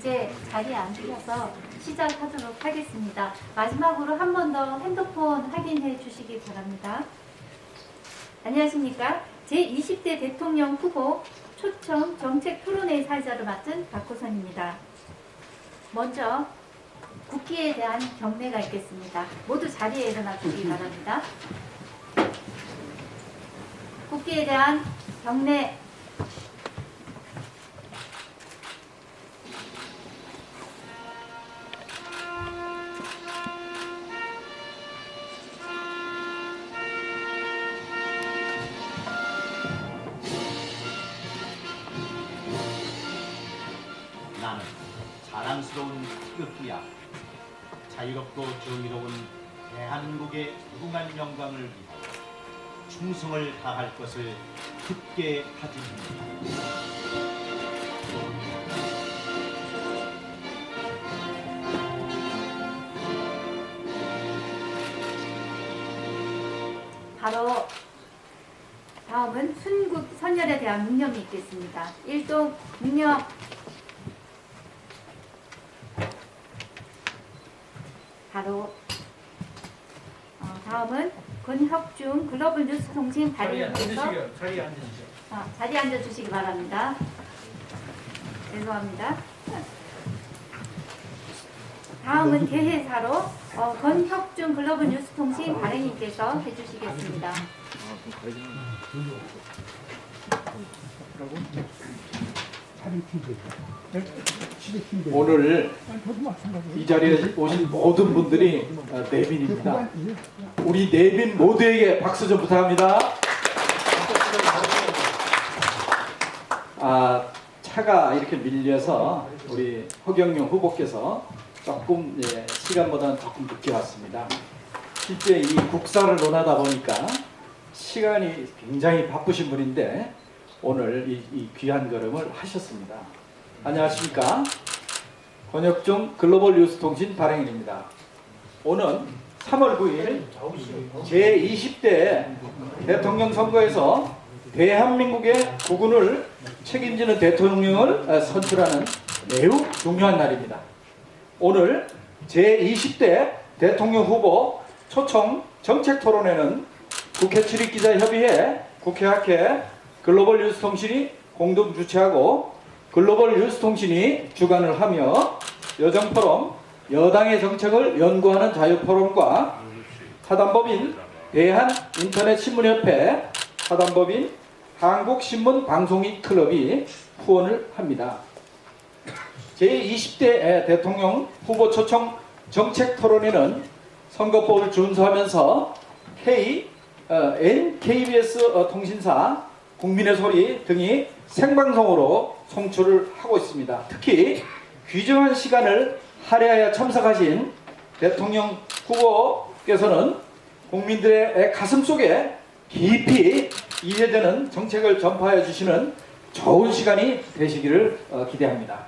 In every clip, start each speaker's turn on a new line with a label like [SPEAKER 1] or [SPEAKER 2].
[SPEAKER 1] 이제 자리에 앉으셔서 시작하도록 하겠습니다. 마지막으로 한 번 더 핸드폰 확인해 주시기 바랍니다. 안녕하십니까? 제20대 대통령 후보 초청 정책 토론회 사회자를 맡은 박호선입니다. 먼저 국기에 대한 경례가 있겠습니다. 모두 자리에 일어나 주시기 바랍니다. 국기에 대한 경례.
[SPEAKER 2] 나는 자랑스러운 태극기야. 자유롭고 정의로운 대한민국의 무궁한 영광을 위하여 충성을 다할 것을 굳게 다짐합니다.
[SPEAKER 1] 바로 다음은 순국 선열에 대한 묵념이 있겠습니다. 1동 묵념. 바로 다음은 권혁중 글로벌 뉴스 통신 발행인께서 자리에 앉아주시기 바랍니다. 죄송합니다. 다음은 개회사로 권혁중 글로벌 뉴스 통신 발행인께서 해주시겠습니다.
[SPEAKER 3] 오늘 이 자리에 오신 모든 분들이 내빈입니다. 우리 내빈 모두에게 박수 좀 부탁합니다. 차가 이렇게 밀려서 우리 허경영 후보께서 조금 시간보다는 조금 늦게 왔습니다. 실제 이 국사를 논하다 보니까 시간이 굉장히 바쁘신 분인데 오늘 이 귀한 걸음을 하셨습니다. 안녕하십니까? 권혁중 글로벌 뉴스 통신 발행인입니다. 오는 3월 9일 제20대 대통령 선거에서 대한민국의 국운을 책임지는 대통령을 선출하는 매우 중요한 날입니다. 오늘 제20대 대통령 후보 초청 정책 토론회는 국회 출입기자협의회, 국회학회, 글로벌 뉴스통신이 공동 주최하고 글로벌 뉴스통신이 주관을 하며 여정포럼, 여당의 정책을 연구하는 자유포럼과 사단법인 대한인터넷신문협회, 사단법인 한국신문방송인클럽이 후원을 합니다. 제20대 대통령 후보 초청 정책 토론회는 선거법을 준수하면서 KBS 통신사, 국민의 소리 등이 생방송으로 송출을 하고 있습니다. 특히 귀중한 시간을 할애하여 참석하신 대통령 후보께서는 국민들의 가슴 속에 깊이 이해되는 정책을 전파해 주시는 좋은 시간이 되시기를 기대합니다.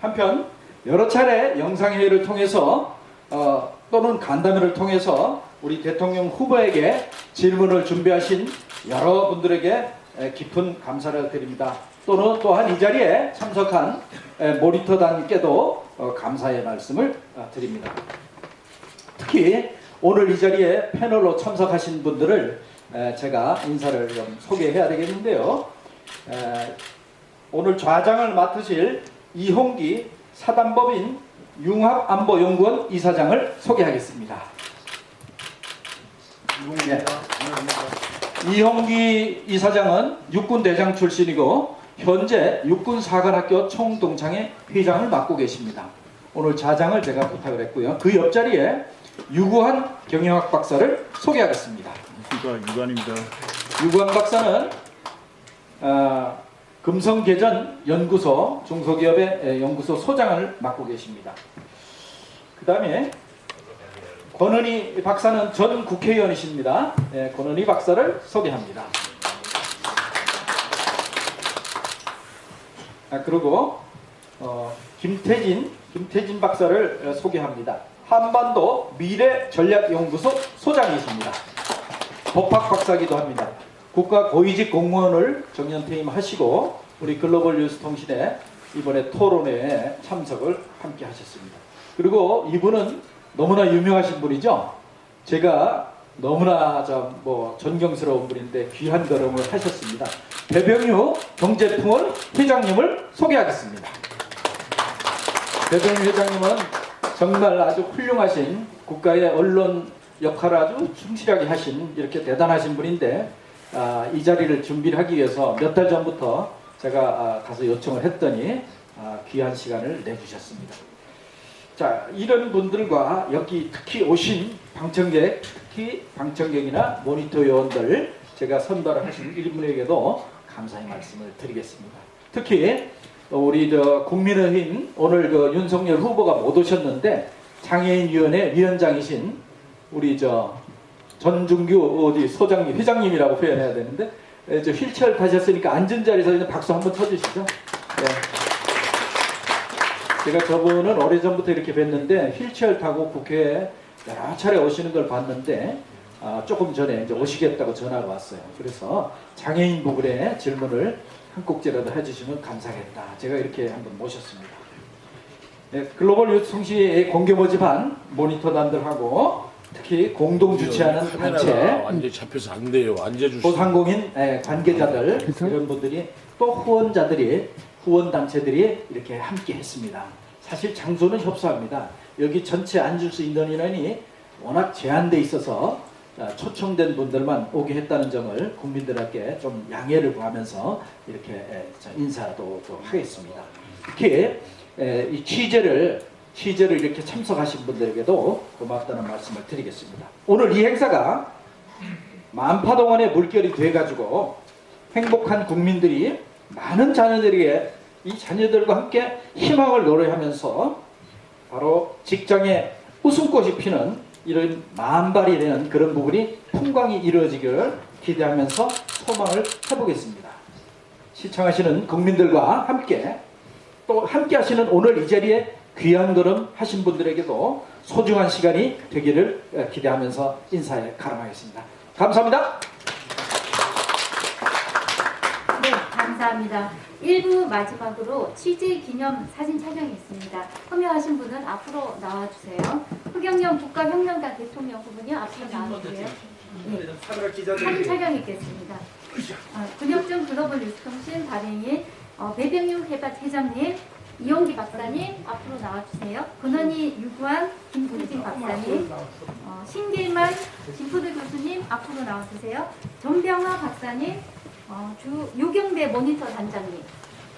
[SPEAKER 3] 한편 여러 차례 영상회의를 통해서 또는 간담회를 통해서 우리 대통령 후보에게 질문을 준비하신 여러분들에게 깊은 감사를 드립니다. 또한 이 자리에 참석한 모니터단께도 감사의 말씀을 드립니다. 특히 오늘 이 자리에 패널로 참석하신 분들을 제가 인사를 좀 소개해야 되겠는데요. 오늘 좌장을 맡으실 이홍기 사단법인 융합안보연구원 이사장을 소개하겠습니다. 이홍기 이사장은 육군대장 출신이고 현재 육군사관학교 총동창회 회장을 맡고 계십니다. 오늘 좌장을 제가 부탁을 했고요. 그 옆자리에 유구한 경영학 박사를 소개하겠습니다.
[SPEAKER 4] 유관입니다.
[SPEAKER 3] 유구한 박사는 금성개전연구소 중소기업의 연구소 소장을 맡고 계십니다. 그 다음에 권은희 박사는 전 국회의원이십니다. 권은희 박사를 소개합니다. 그리고 김태진 박사를 소개합니다. 한반도 미래전략연구소 소장이십니다. 법학 박사기도 합니다. 국가 고위직 공무원을 정년 퇴임하시고 우리 글로벌 뉴스 통신에 이번에 토론회에 참석을 함께 하셨습니다. 그리고 이분은 너무나 유명하신 분이죠. 제가 너무나 존경스러운 분인데 귀한 걸음을 하셨습니다. 배병유 경제통월 회장님을 소개하겠습니다. 배병유 회장님은 정말 아주 훌륭하신 국가의 언론 역할을 아주 충실하게 하신 이렇게 대단하신 분인데 이 자리를 준비를 하기 위해서 몇 달 전부터 제가 가서 요청을 했더니 귀한 시간을 내주셨습니다. 자, 이런 분들과 여기 특히 오신 방청객, 특히 방청객이나 모니터 요원들 제가 선발을 하신 일분에게도 감사의 말씀을 드리겠습니다. 특히 우리 국민의힘 오늘 윤석열 후보가 못 오셨는데 장애인위원회 위원장이신 우리 전준규 소장님, 회장님이라고 표현해야 되는데 휠체어를 타셨으니까 앉은 자리에서 그냥 박수 한번 쳐주시죠. 네. 제가 저분은 오래전부터 이렇게 뵀는데 휠체어를 타고 국회에 여러 차례 오시는 걸 봤는데 조금 전에 이제 오시겠다고 전화가 왔어요. 그래서 장애인 부분에 질문을 한 꼭지라도 해주시면 감사하겠다. 제가 이렇게 한번 모셨습니다. 네, 글로벌 뉴스 통신의 공개 모집한 모니터단들하고 특히 공동 주최하는 단체,
[SPEAKER 4] 완전 잡혀서 안 돼요. 앉아주시고.
[SPEAKER 3] 소상공인 관계자들 이런 분들이 또 후원 단체들이 이렇게 함께 했습니다. 사실 장소는 협소합니다. 여기 전체 앉을 수 있는 인원이 워낙 제한돼 있어서 초청된 분들만 오게 했다는 점을 국민들에게 좀 양해를 구하면서 이렇게 인사도 하겠습니다. 특히 이 취재를 이렇게 참석하신 분들에게도 고맙다는 말씀을 드리겠습니다. 오늘 이 행사가 만파동원의 물결이 돼가지고 행복한 국민들이 많은 자녀들에게 이 자녀들과 함께 희망을 노래하면서 바로 직장에 웃음꽃이 피는 이런 만발이 되는 그런 부분이 풍광이 이루어지기를 기대하면서 소망을 해보겠습니다. 시청하시는 국민들과 함께 또 함께 하시는 오늘 이 자리에 귀한 걸음 하신 분들에게도 소중한 시간이 되기를 기대하면서 인사에 가름하겠습니다. 감사합니다.
[SPEAKER 1] 네, 감사합니다. 1부 마지막으로 취재 기념 사진 촬영이 있습니다. 참여하신 분은 앞으로 나와주세요. 흑영영 국가혁명당 대통령 후보님 앞으로 나와주세요. 네, 사진 촬영이 있겠습니다. 근혁준 글로벌 뉴스통신 발행인 배병유 해밭 회장님, 이용기 박사님 앞으로 나와주세요. 근원이 유구한 김풍진 박사님, 신길만 김푸드 교수님 앞으로 나와주세요. 전병화 박사님, 유경배 모니터 단장님,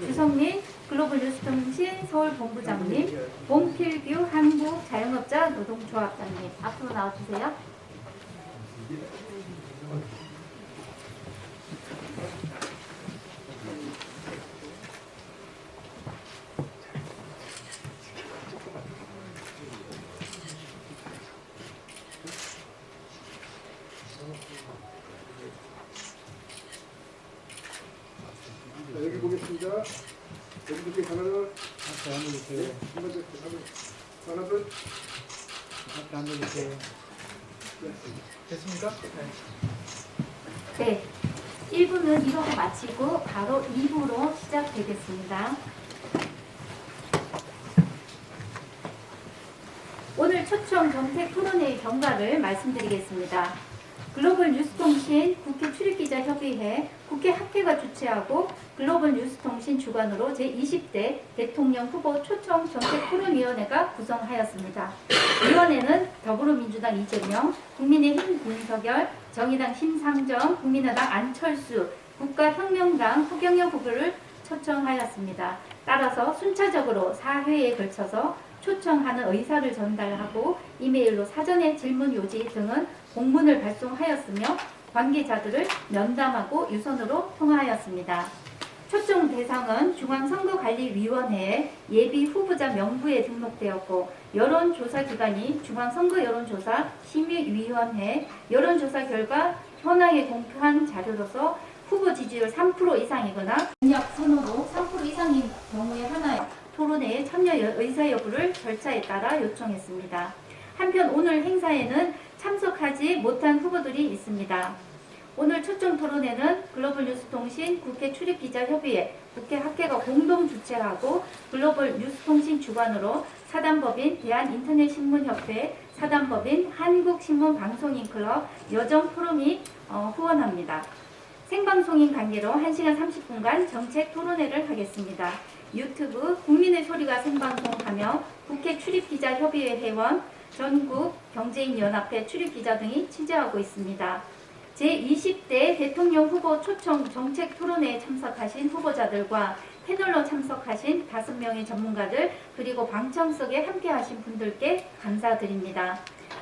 [SPEAKER 1] 주성민 글로벌 뉴스통신 서울본부장님, 봉필규 한국자영업자 노동조합장님 앞으로 나와주세요.
[SPEAKER 5] 여기 보겠습니다. 여기 보기 하나 둘. 하나 둘.
[SPEAKER 3] 됐습니까?
[SPEAKER 1] 네, 1부는 이러고 마치고 바로 2부로 시작되겠습니다. 오늘 초청 정책 토론회의 경과를 말씀드리겠습니다. 글로벌 뉴스통신 국회 출입기자협의회 국회 학회가 주최하고 글로벌 뉴스통신 주관으로 제20대 대통령 후보 초청 정책토론위원회가 구성하였습니다. 위원회는 더불어민주당 이재명, 국민의힘 윤석열, 정의당 심상정, 국민의당 안철수, 국가혁명당 허경영 후보를 초청하였습니다. 따라서 순차적으로 4회에 걸쳐서 초청하는 의사를 전달하고 이메일로 사전에 질문 요지 등은 공문을 발송하였으며 관계자들을 면담하고 유선으로 통화하였습니다. 초청 대상은 중앙선거관리위원회에 예비 후보자 명부에 등록되었고 여론조사기관이 중앙선거여론조사 심의위원회 여론조사 결과 현황에 공표한 자료로서 후보 지지율 3% 이상이거나 공약 선호도 3% 이상인 경우에 하나에 토론회에 참여 의사 여부를 절차에 따라 요청했습니다. 한편 오늘 행사에는 참석하지 못한 후보들이 있습니다. 오늘 초청 토론회는 글로벌 뉴스통신 국회 출입기자협의회 국회 학계가 공동 주최하고 글로벌 뉴스통신 주관으로 사단법인 대한인터넷신문협회, 사단법인 한국신문방송인클럽, 여정포럼이 후원합니다. 생방송인 관계로 1시간 30분간 정책 토론회를 하겠습니다. 유튜브 국민의 소리가 생방송하며 국회 출입기자협의회 회원, 전국 경제인연합회 출입기자 등이 취재하고 있습니다. 제20대 대통령 후보 초청 정책 토론회에 참석하신 후보자들과 패널로 참석하신 5명의 전문가들 그리고 방청석에 함께하신 분들께 감사드립니다.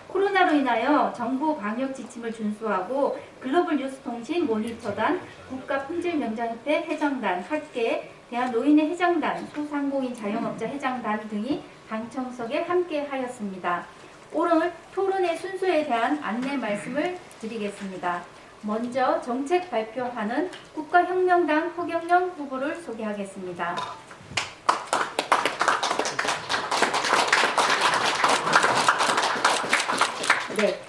[SPEAKER 1] 코로나로 인하여 정부 방역 지침을 준수하고 글로벌 뉴스통신 모니터단, 국가품질명장협회 회장단, 학계, 대한노인회 회장단, 소상공인 자영업자 회장단 등이 방청석에 함께하였습니다. 오늘 토론회 순서에 대한 안내 말씀을 드리겠습니다. 먼저 정책 발표하는 국가혁명당 허경영 후보를 소개하겠습니다. 네,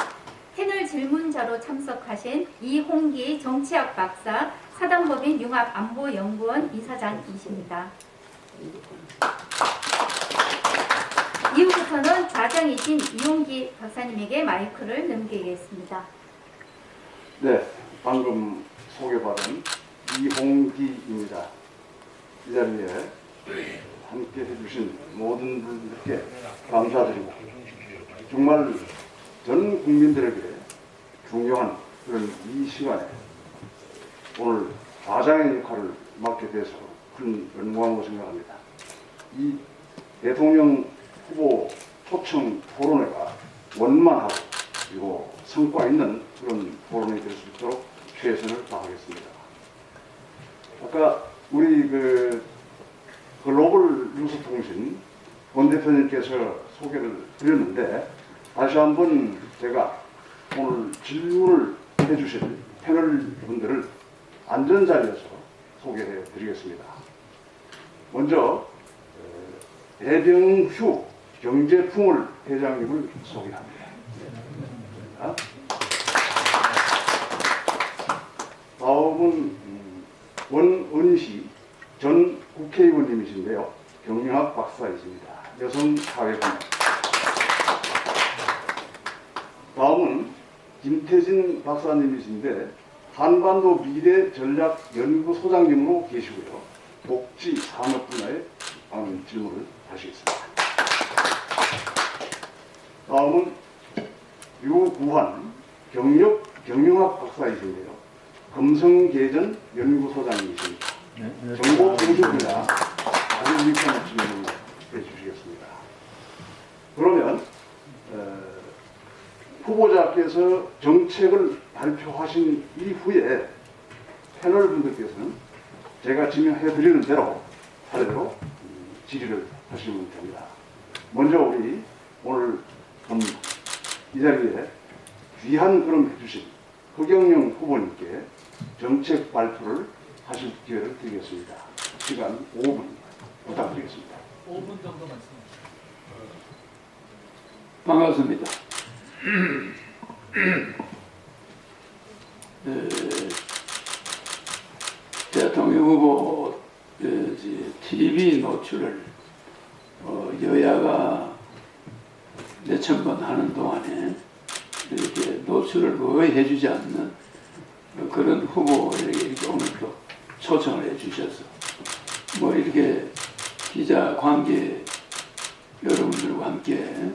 [SPEAKER 1] 패널 질문자로 참석하신 이홍기 정치학 박사, 사단법인 융합안보연구원 이사장이십니다. 이후부터는 좌장이신 이홍기 박사님에게 마이크를 넘기겠습니다.
[SPEAKER 5] 네, 방금 소개받은 이홍기입니다. 이 자리에 함께 해주신 모든 분들께 감사드리고 정말 전 국민들에게 중요한 그런 이 시간에 오늘 좌장의 역할을 맡게 돼서 큰 영광으로 생각합니다. 이 대통령 후보 초청 토론회가 원만하고 그리고 성과 있는 그런 토론이 될 수 있도록 최선을 다하겠습니다. 아까 우리 글로벌 뉴스통신 권 대표님께서 소개를 드렸는데 다시 한번 제가 오늘 질문을 해주실 패널 분들을 안전자리에서 소개해 드리겠습니다. 먼저 배병휴 경제풍을 회장님을 소개합니다. 다음은 원은희 전 국회의원님이신데요. 경영학 박사이십니다. 여성 사회분. 다음은 김태진 박사님이신데 한반도 미래 전략 연구소장님으로 계시고요. 복지 산업 분야에 많은 질문을 하시겠습니다. 다음은 유구환 경영학 박사이신데요. 금성계전 연구소장님이십니다. 정보 공유 분야 아주 유익한 질문을 해주시겠습니다. 그러면 후보자께서 정책을 발표하신 이후에 패널 분들께서는 제가 지명해드리는 대로 차례대로 질의를 하시면 됩니다. 먼저 우리 오늘 이 자리에 귀한 걸음 해주신 허경영 후보님께 정책 발표를 하실 기회를 드리겠습니다. 시간 5분 부탁드리겠습니다.
[SPEAKER 3] 5분 정도 말씀하십시오.
[SPEAKER 6] 반갑습니다. 대통령 후보 TV 노출을 여야가 몇천 번 하는 동안에 이렇게 노출을 거의 해주지 않는 그런 후보에게 이렇게 오늘 또 초청을 해주셔서 뭐 이렇게 기자 관계 여러분들과 함께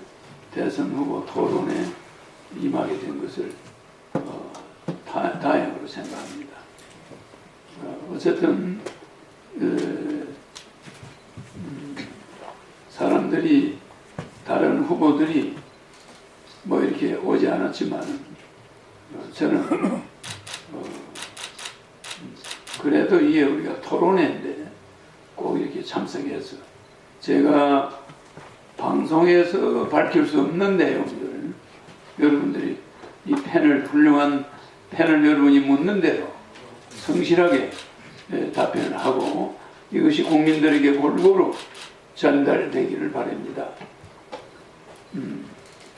[SPEAKER 6] 대선 후보 토론에 임하게 된 것을 다행으로 생각합니다. 어쨌든 사람들이 다른 후보들이 뭐 이렇게 오지 않았지만 저는 그래도 이게 우리가 토론회인데 꼭 이렇게 참석해서 제가 방송에서 밝힐 수 없는 내용들 여러분들이 이 훌륭한 패널 여러분이 묻는 대로 성실하게 답변을 하고 이것이 국민들에게 골고루 전달되기를 바랍니다.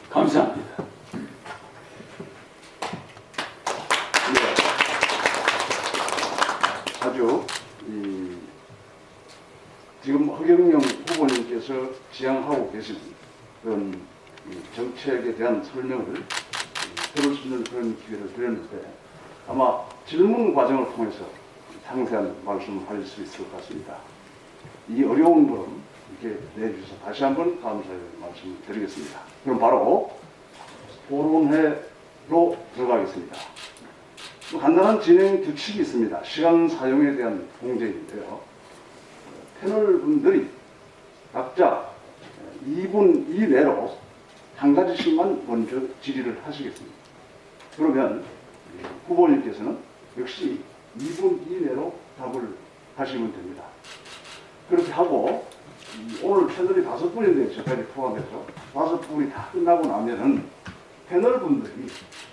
[SPEAKER 6] 감사합니다.
[SPEAKER 5] 계시는 그런 이 정책에 대한 설명을 들을 수 있는 그런 기회를 드렸는데 아마 질문 과정을 통해서 상세한 말씀을 하실 수 있을 것 같습니다. 이 어려운 걸음 이렇게 내주셔서 다시 한번 감사의 말씀을 드리겠습니다. 그럼 바로 토론회로 들어가겠습니다. 간단한 진행 규칙이 있습니다. 시간 사용에 대한 공제인데요. 패널 분들이 각자 2분 이내로 한 가지씩만 먼저 질의를 하시겠습니다. 그러면 후보님께서는 역시 2분 이내로 답을 하시면 됩니다. 그렇게 하고 오늘 패널이 5분인데 저까지 포함해서 5분이 다 끝나고 나면은 패널 분들이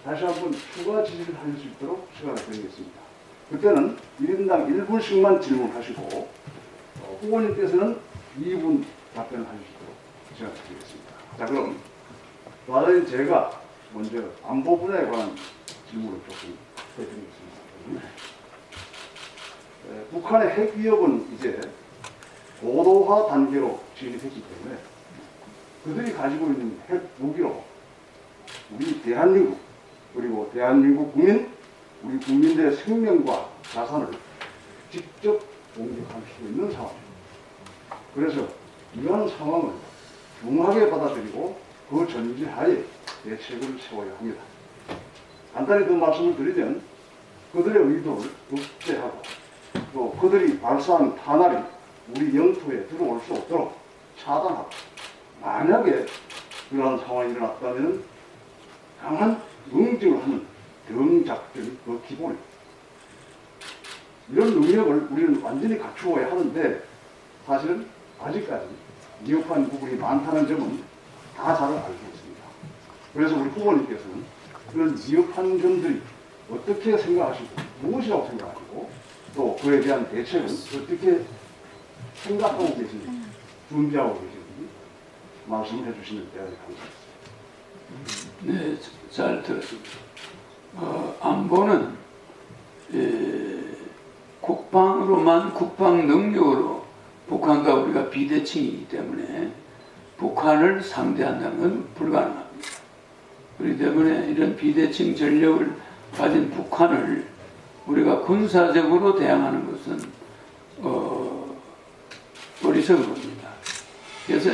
[SPEAKER 5] 다시 한번 추가 질의를 할 수 있도록 시간을 드리겠습니다. 그때는 1인당 1분씩만 질문하시고 후보님께서는 2분 답변을 하실 수 있도록 시간을 드리겠습니다. 자, 그럼 과연 제가 먼저 안보 분야에 관한 질문을 조금 해드리겠습니다. 북한의 핵 위협은 이제 고도화 단계로 진입했기 때문에 그들이 가지고 있는 핵 무기로 우리 대한민국 그리고 대한민국 국민, 우리 국민들의 생명과 자산을 직접 공격할 수 있는 상황입니다. 그래서 이러한 상황을 중하게 받아들이고 그 전제하에 대책을 세워야 합니다. 간단히 더 말씀을 드리면 그들의 의도를 억제하고 또 그들이 발사한 탄알이 우리 영토에 들어올 수 없도록 차단하고 만약에 그러한 상황이 일어났다면 강한 응징을 하는 대응작전이 그 기본입니다. 이런 능력을 우리는 완전히 갖추어야 하는데 사실은 아직까지 미흡한 부분이 많다는 점은 다 잘 알고 있습니다. 그래서 우리 후보님께서는 그런 미흡한 점들이 어떻게 생각하시고 무엇이라고 생각하시고 또 그에 대한 대책은 어떻게 생각하고 계신지 준비하고 계신지 말씀해 주시면 대단히 감사하겠습니다.
[SPEAKER 6] 네, 잘 들었습니다. 안보는 국방으로만 국방 능력으로 북한과 우리가 비대칭이기 때문에 북한을 상대한다는 건 불가능합니다. 그렇기 때문에 이런 비대칭 전력을 가진 북한을 우리가 군사적으로 대항하는 것은 어리석은 겁니다. 그래서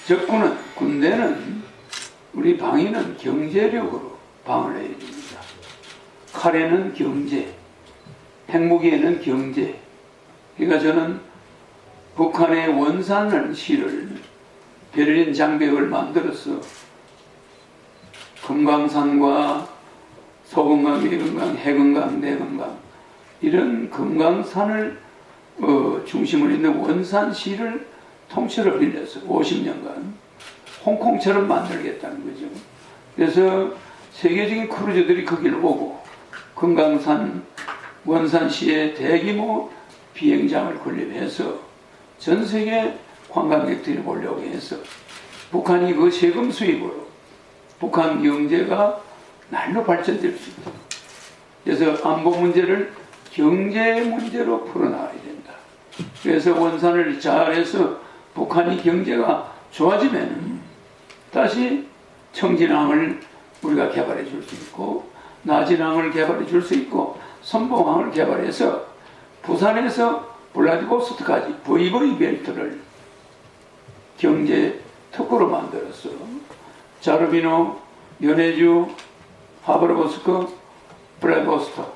[SPEAKER 6] 적군은 군대는 우리 방위는 경제력으로 방을 해야 됩니다. 칼에는 경제, 핵무기에는 경제. 그러니까 저는 북한의 원산을 시를 베를린 장벽을 만들어서 금강산과 소금강, 미금강, 해금강, 내금강 이런 금강산을 중심으로 있는 원산시를 통째로 빌려서 50년간 홍콩처럼 만들겠다는 거죠. 그래서 세계적인 크루즈들이 거기를 오고 금강산 원산시에 대규모 비행장을 건립해서 전 세계 관광객들이 보려고 해서 북한이 그 세금 수입으로 북한 경제가 날로 발전될 수 있다. 그래서 안보 문제를 경제 문제로 풀어나가야 된다. 그래서 원산을 잘해서 북한이 경제가 좋아지면 다시 청진항을 우리가 개발해 줄 수 있고 나진항을 개발해 줄 수 있고 선봉항을 개발해서 부산에서 블라디보스토크까지 VV 벨트를 경제 특구로 만들었어. 자르비노, 연해주, 하브르보스크, 블라디보스토크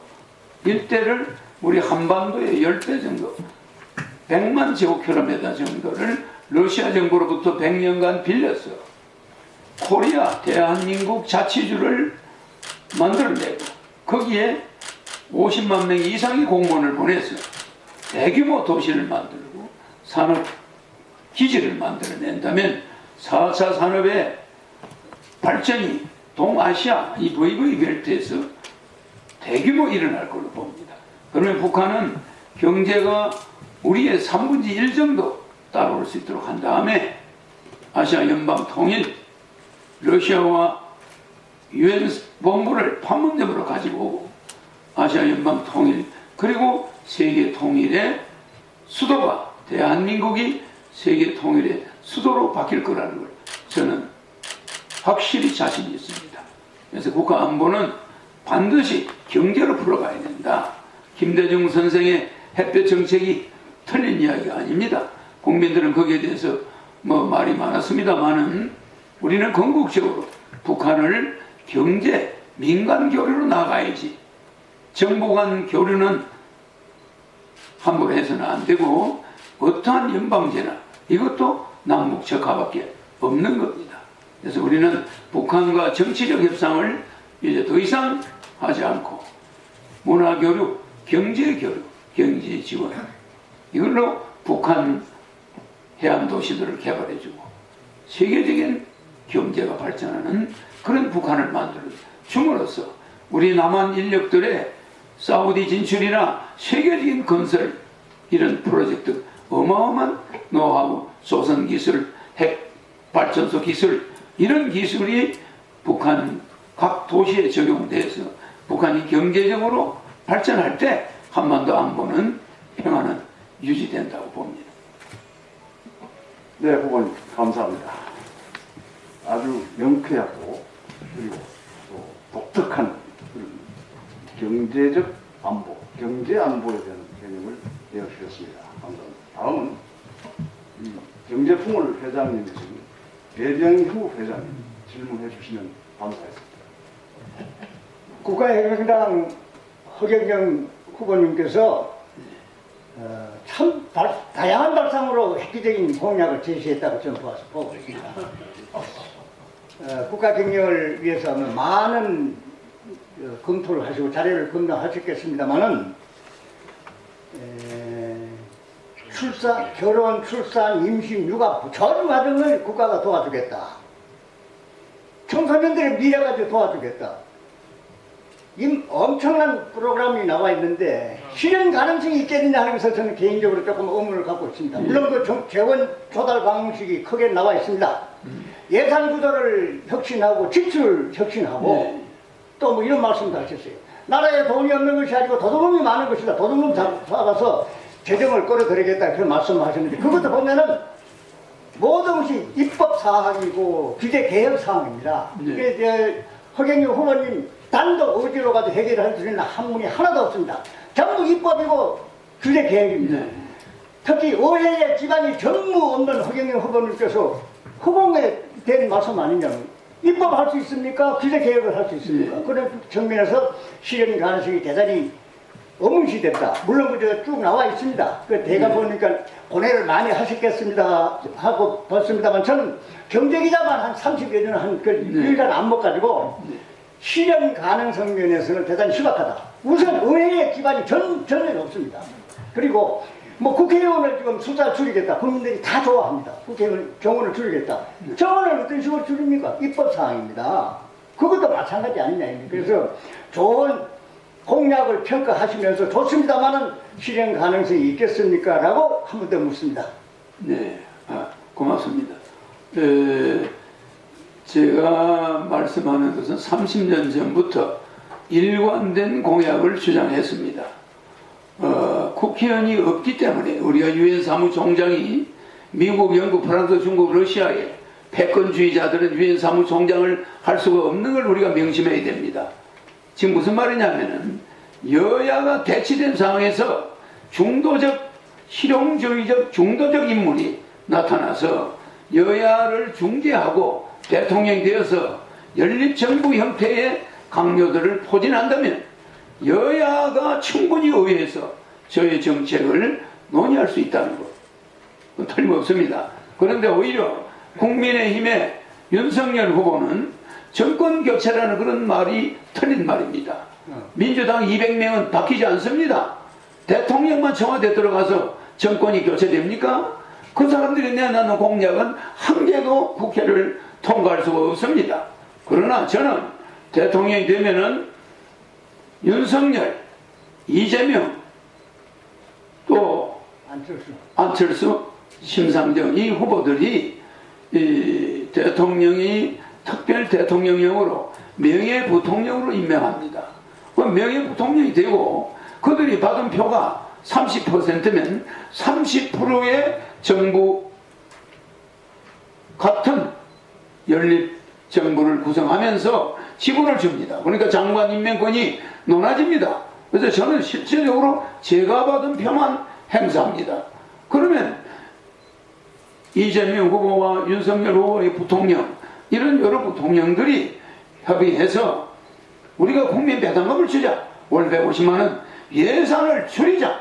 [SPEAKER 6] 일대를 우리 한반도의 10배 정도 100만 제곱킬로미터 정도를 러시아 정부로부터 100년간 빌렸어. 코리아 대한민국 자치주를 만들어내고 거기에 50만 명 이상의 공무원을 보내서 대규모 도시를 만들고 산업 기지를 만들어낸다면 4차 산업의 발전이 동아시아 이 VV 벨트에서 대규모 일어날 걸로 봅니다. 그러면 북한은 경제가 우리의 3분의 1 정도 따라올 수 있도록 한 다음에 아시아 연방 통일, 러시아와 유엔 본부를 판문점으로 가지고 오고 아시아 연방 통일 그리고 세계 통일의 수도가 대한민국이 세계 통일의 수도로 바뀔 거라는 걸 저는 확실히 자신이 있습니다. 그래서 국가 안보는 반드시 경제로 풀어가야 된다. 김대중 선생의 햇볕 정책이 틀린 이야기가 아닙니다. 국민들은 거기에 대해서 뭐 말이 많았습니다만은 우리는 건국적으로 북한을 경제, 민간 교류로 나가야지. 정보 간 교류는 함부로 해서는 안 되고 어떠한 연방제나 이것도 남북적화밖에 없는 겁니다. 그래서 우리는 북한과 정치적 협상을 이제 더 이상 하지 않고 문화교류, 경제교류, 경제지원 이걸로 북한 해안 도시들을 개발해주고 세계적인 경제가 발전하는 그런 북한을 만들어 줌으로써 우리 남한 인력들의 사우디 진출이나 세계적인 건설 이런 프로젝트 어마어마한 노하우, 소선 기술, 핵 발전소 기술 이런 기술이 북한 각 도시에 적용돼서 북한이 경제적으로 발전할 때 한반도 안보는 평화는 유지된다고 봅니다.
[SPEAKER 5] 네, 후보님 감사합니다. 아주 명쾌하고 그리고 또 독특한 그런 경제적 안보, 경제 안보에 대한 개념을 내어주셨습니다. 감사합니다. 다음은 이 경제풍월 회장님이신 배병휴 회장님 질문해 주시면 감사하겠습니다.
[SPEAKER 7] 국가혁명당 허경영 후보님께서 참 다양한 발상으로 획기적인 공약을 제시했다고 저는 보고 있습니다. 국가 경영을 위해서 많은 검토를 하시고 자료를 검토하셨겠습니다만은 결혼, 출산, 임신, 육아 전 과정을 국가가 도와주겠다. 청소년들의 미래까지 도와주겠다. 엄청난 프로그램이 나와 있는데 실현 가능성이 있겠느냐 하는 것을 저는 개인적으로 조금 의문을 갖고 있습니다. 물론 그 재원 조달 방식이 크게 나와 있습니다. 예산 구조를 혁신하고 지출 혁신하고 또 뭐 이런 말씀도 하셨어요. 나라에 돈이 없는 것이 아니고 도둑놈이 많은 것이다. 도둑놈 잡아서 재정을 끌어들이겠다 그런 말씀을 하셨는데 그것도 보면은 모든 것이 입법 사항이고 규제 개혁 사항입니다. 이게 이제 허경영 후보님 단독 의지로 가지고 해결할 수 있는 한문이 하나도 없습니다. 전부 입법이고 규제 개혁입니다. 특히 의회의 기반이 전무 없는 허경영 후보님께서 허공에 된 말씀 아니냐면 입법할 수 있습니까? 규제 개혁을 할 수 있습니까? 그런 측면에서 실현 가능성이 대단히 의문시됐다. 물론 그저 쭉 나와 있습니다. 그 대가 보니까 고뇌를 많이 하셨겠습니다 하고 봤습니다만 저는 경제기자만 한 30여 년 한 그 일간 안목 가지고 실현 가능성 면에서는 대단히 희박하다. 우선 의회의 기반이 전혀 없습니다. 그리고 뭐 국회의원을 지금 숫자 줄이겠다. 국민들이 다 좋아합니다. 국회의원 정원을 줄이겠다. 정원을 어떤 식으로 줄입니까? 입법사항입니다. 그것도 마찬가지 아니냐. 그래서 좋은 공약을 평가하시면서 좋습니다만은 실현 가능성이 있겠습니까? 라고 한 번 더 묻습니다.
[SPEAKER 6] 네, 고맙습니다. 제가 말씀하는 것은 30년 전부터 일관된 공약을 주장했습니다. 국회의원이 없기 때문에 우리가 유엔 사무총장이 미국, 영국, 프랑스, 중국, 러시아의 패권주의자들은 유엔 사무총장을 할 수가 없는 걸 우리가 명심해야 됩니다. 지금 무슨 말이냐면은 여야가 대치된 상황에서 중도적, 실용주의적, 중도적 인물이 나타나서 여야를 중재하고 대통령이 되어서 연립정부 형태의 강요들을 포진한다면 여야가 충분히 의회에서 저의 정책을 논의할 수 있다는 것. 그건 틀림없습니다. 그런데 오히려 국민의힘의 윤석열 후보는 정권 교체라는 그런 말이 틀린 말입니다. 민주당 200명은 바뀌지 않습니다. 대통령만 청와대 들어가서 정권이 교체됩니까? 그 사람들이 내놓는 공약은 한 개도 국회를 통과할 수가 없습니다. 그러나 저는 대통령이 되면은 윤석열, 이재명, 또 안철수, 심상정 이 후보들이 이 대통령이 특별 대통령령으로 명예부통령으로 임명합니다. 그럼 명예부통령이 되고 그들이 받은 표가 30%면 30%의 정부 같은 연립정부를 구성하면서 지분을 줍니다. 그러니까 장관 임명권이 높아집니다. 그래서 저는 실질적으로 제가 받은 표만 행사합니다. 그러면 이재명 후보와 윤석열 후보의 부통령, 이런 여러 부통령들이 협의해서 우리가 국민 배당금을 주자. 월 150만 원 예산을 줄이자.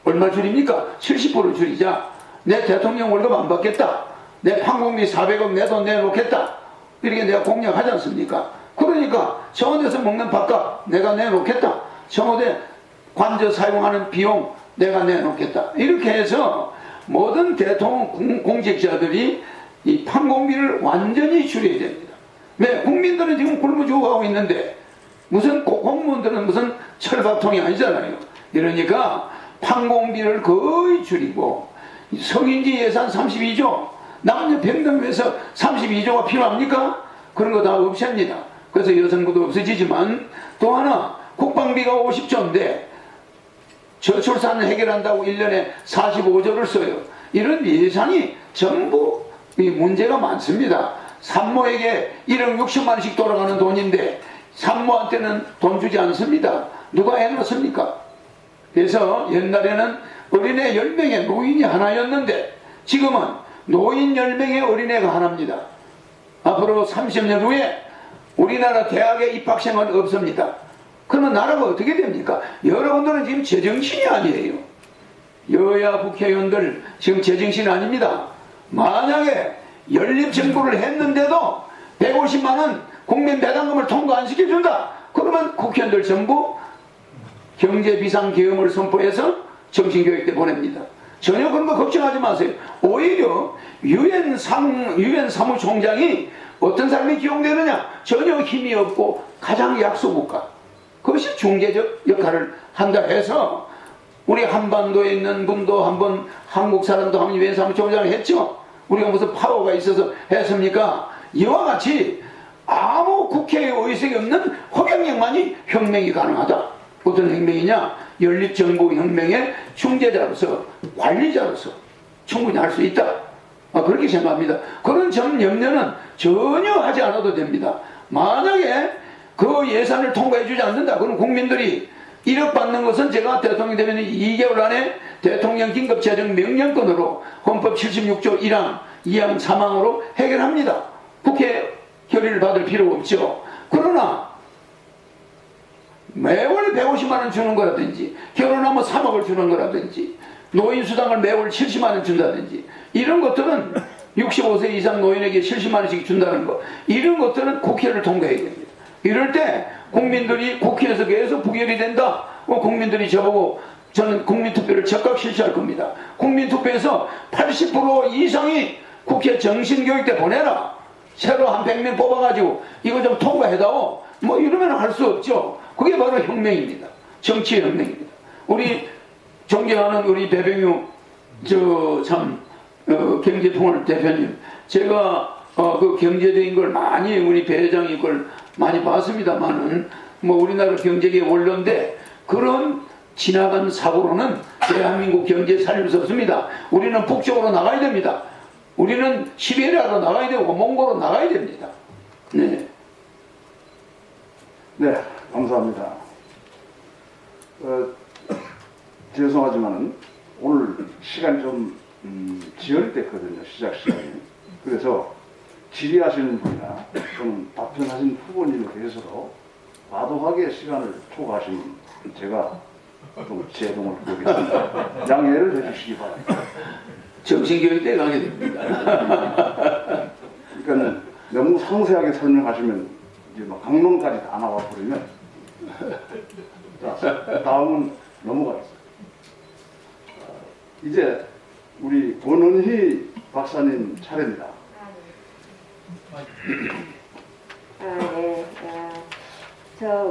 [SPEAKER 6] 얼마 줄입니까? 70% 줄이자. 내 대통령 월급 안 받겠다. 내 판공비 400억 내 돈 내놓겠다. 이렇게 내가 공약하지 않습니까? 그러니까 청와대에서 먹는 밥값 내가 내놓겠다. 청와대 관저 사용하는 비용 내가 내놓겠다. 이렇게 해서 모든 대통령 공직자들이 이 판공비를 완전히 줄여야 됩니다. 왜? 국민들은 지금 굶어 죽어가고 있는데 무슨 공무원들은 무슨 철밥통이 아니잖아요. 이러니까 판공비를 거의 줄이고 성인지 예산 32조, 남녀 평등을 위해서 32조가 필요합니까? 그런 거 다 없앱니다. 그래서 여성부도 없어지지만 또 하나 국방비가 50조인데 저출산 해결한다고 1년에 45조를 써요. 이런 예산이 전부 이 문제가 많습니다. 산모에게 1억 60만 원씩 돌아가는 돈인데 산모한테는 돈 주지 않습니다. 누가 해놨습니까? 그래서 옛날에는 어린애 10명에 노인이 하나였는데 지금은 노인 10명에 어린애가 하나입니다. 앞으로 30년 후에 우리나라 대학의 입학생은 없습니다. 그러면 나라가 어떻게 됩니까? 여러분들은 지금 제정신이 아니에요. 여야 국회의원들 지금 제정신 아닙니다. 만약에 연립정부를 했는데도 150만 원 국민 배당금을 통과 안 시켜준다. 그러면 국회의원들 전부 경제비상계엄을 선포해서 정신교육대 보냅니다. 전혀 그런 거 걱정하지 마세요. 오히려 유엔 사무총장이 어떤 사람이 기용되느냐? 전혀 힘이 없고 가장 약소국가. 그것이 중재적 역할을 한다 해서 우리 한반도에 있는 분도 한번 한국 사람도 한번 유엔 사무총장을 했죠. 우리가 무슨 파워가 있어서 했습니까? 이와 같이 아무 국회의 의석이 없는 허경영만이 혁명이 가능하다. 어떤 혁명이냐? 연립정부 혁명의 중재자로서 관리자로서 충분히 할 수 있다. 그렇게 생각합니다. 그런 점 염려는 전혀 하지 않아도 됩니다. 만약에 그 예산을 통과해 주지 않는다. 그럼 국민들이 1억 받는 것은 제가 대통령 되면 2개월 안에 대통령 긴급재정 명령권으로 헌법 76조 1항, 2항, 3항으로 해결합니다. 국회 결의를 받을 필요 없죠. 그러나 매월 150만 원 주는 거라든지 결혼하면 3억을 주는 거라든지 노인수당을 매월 70만 원 준다든지 이런 것들은 65세 이상 노인에게 70만 원씩 준다는 거 이런 것들은 국회를 통과해야 됩니다. 이럴 때 국민들이 국회에서 계속 부결이 된다. 국민들이 저보고 저는 국민투표를 적극 실시할 겁니다. 국민투표에서 80% 이상이 국회 정신교육대 보내라. 새로 한 100명 뽑아가지고 이거 좀 통과해다오. 뭐 이러면 할 수 없죠. 그게 바로 혁명입니다. 정치의 혁명입니다. 우리 존경하는 우리 배병유 경제통합 대표님, 제가 그 경제적인 걸 많이 우리 배 회장이 그걸 많이 봤습니다만은 뭐 우리나라 경제계의 원로인데 그런 지나간 사고로는 대한민국 경제 살릴 수 없습니다. 우리는 북쪽으로 나가야 됩니다. 우리는 시베리아로 나가야 되고 몽골로 나가야 됩니다. 네.
[SPEAKER 5] 네, 감사합니다. 죄송하지만은 오늘 시간이 좀 지연됐거든요, 시작 시간이. 그래서 질의하시는 분이나 또는 답변하신 후보님에 대해서도 과도하게 시간을 초과하신 제가 좀 제동을 보겠습니다. 양해를 해주시기 바랍니다.
[SPEAKER 6] 정신교육 때 가게 됩니다.
[SPEAKER 5] 그러니까 너무 상세하게 설명하시면 이제 막 강론까지 다 나와 버리면 자, 다음은 넘어가겠습니다. 이제 우리 권은희 박사님 차례입니다.
[SPEAKER 8] 네.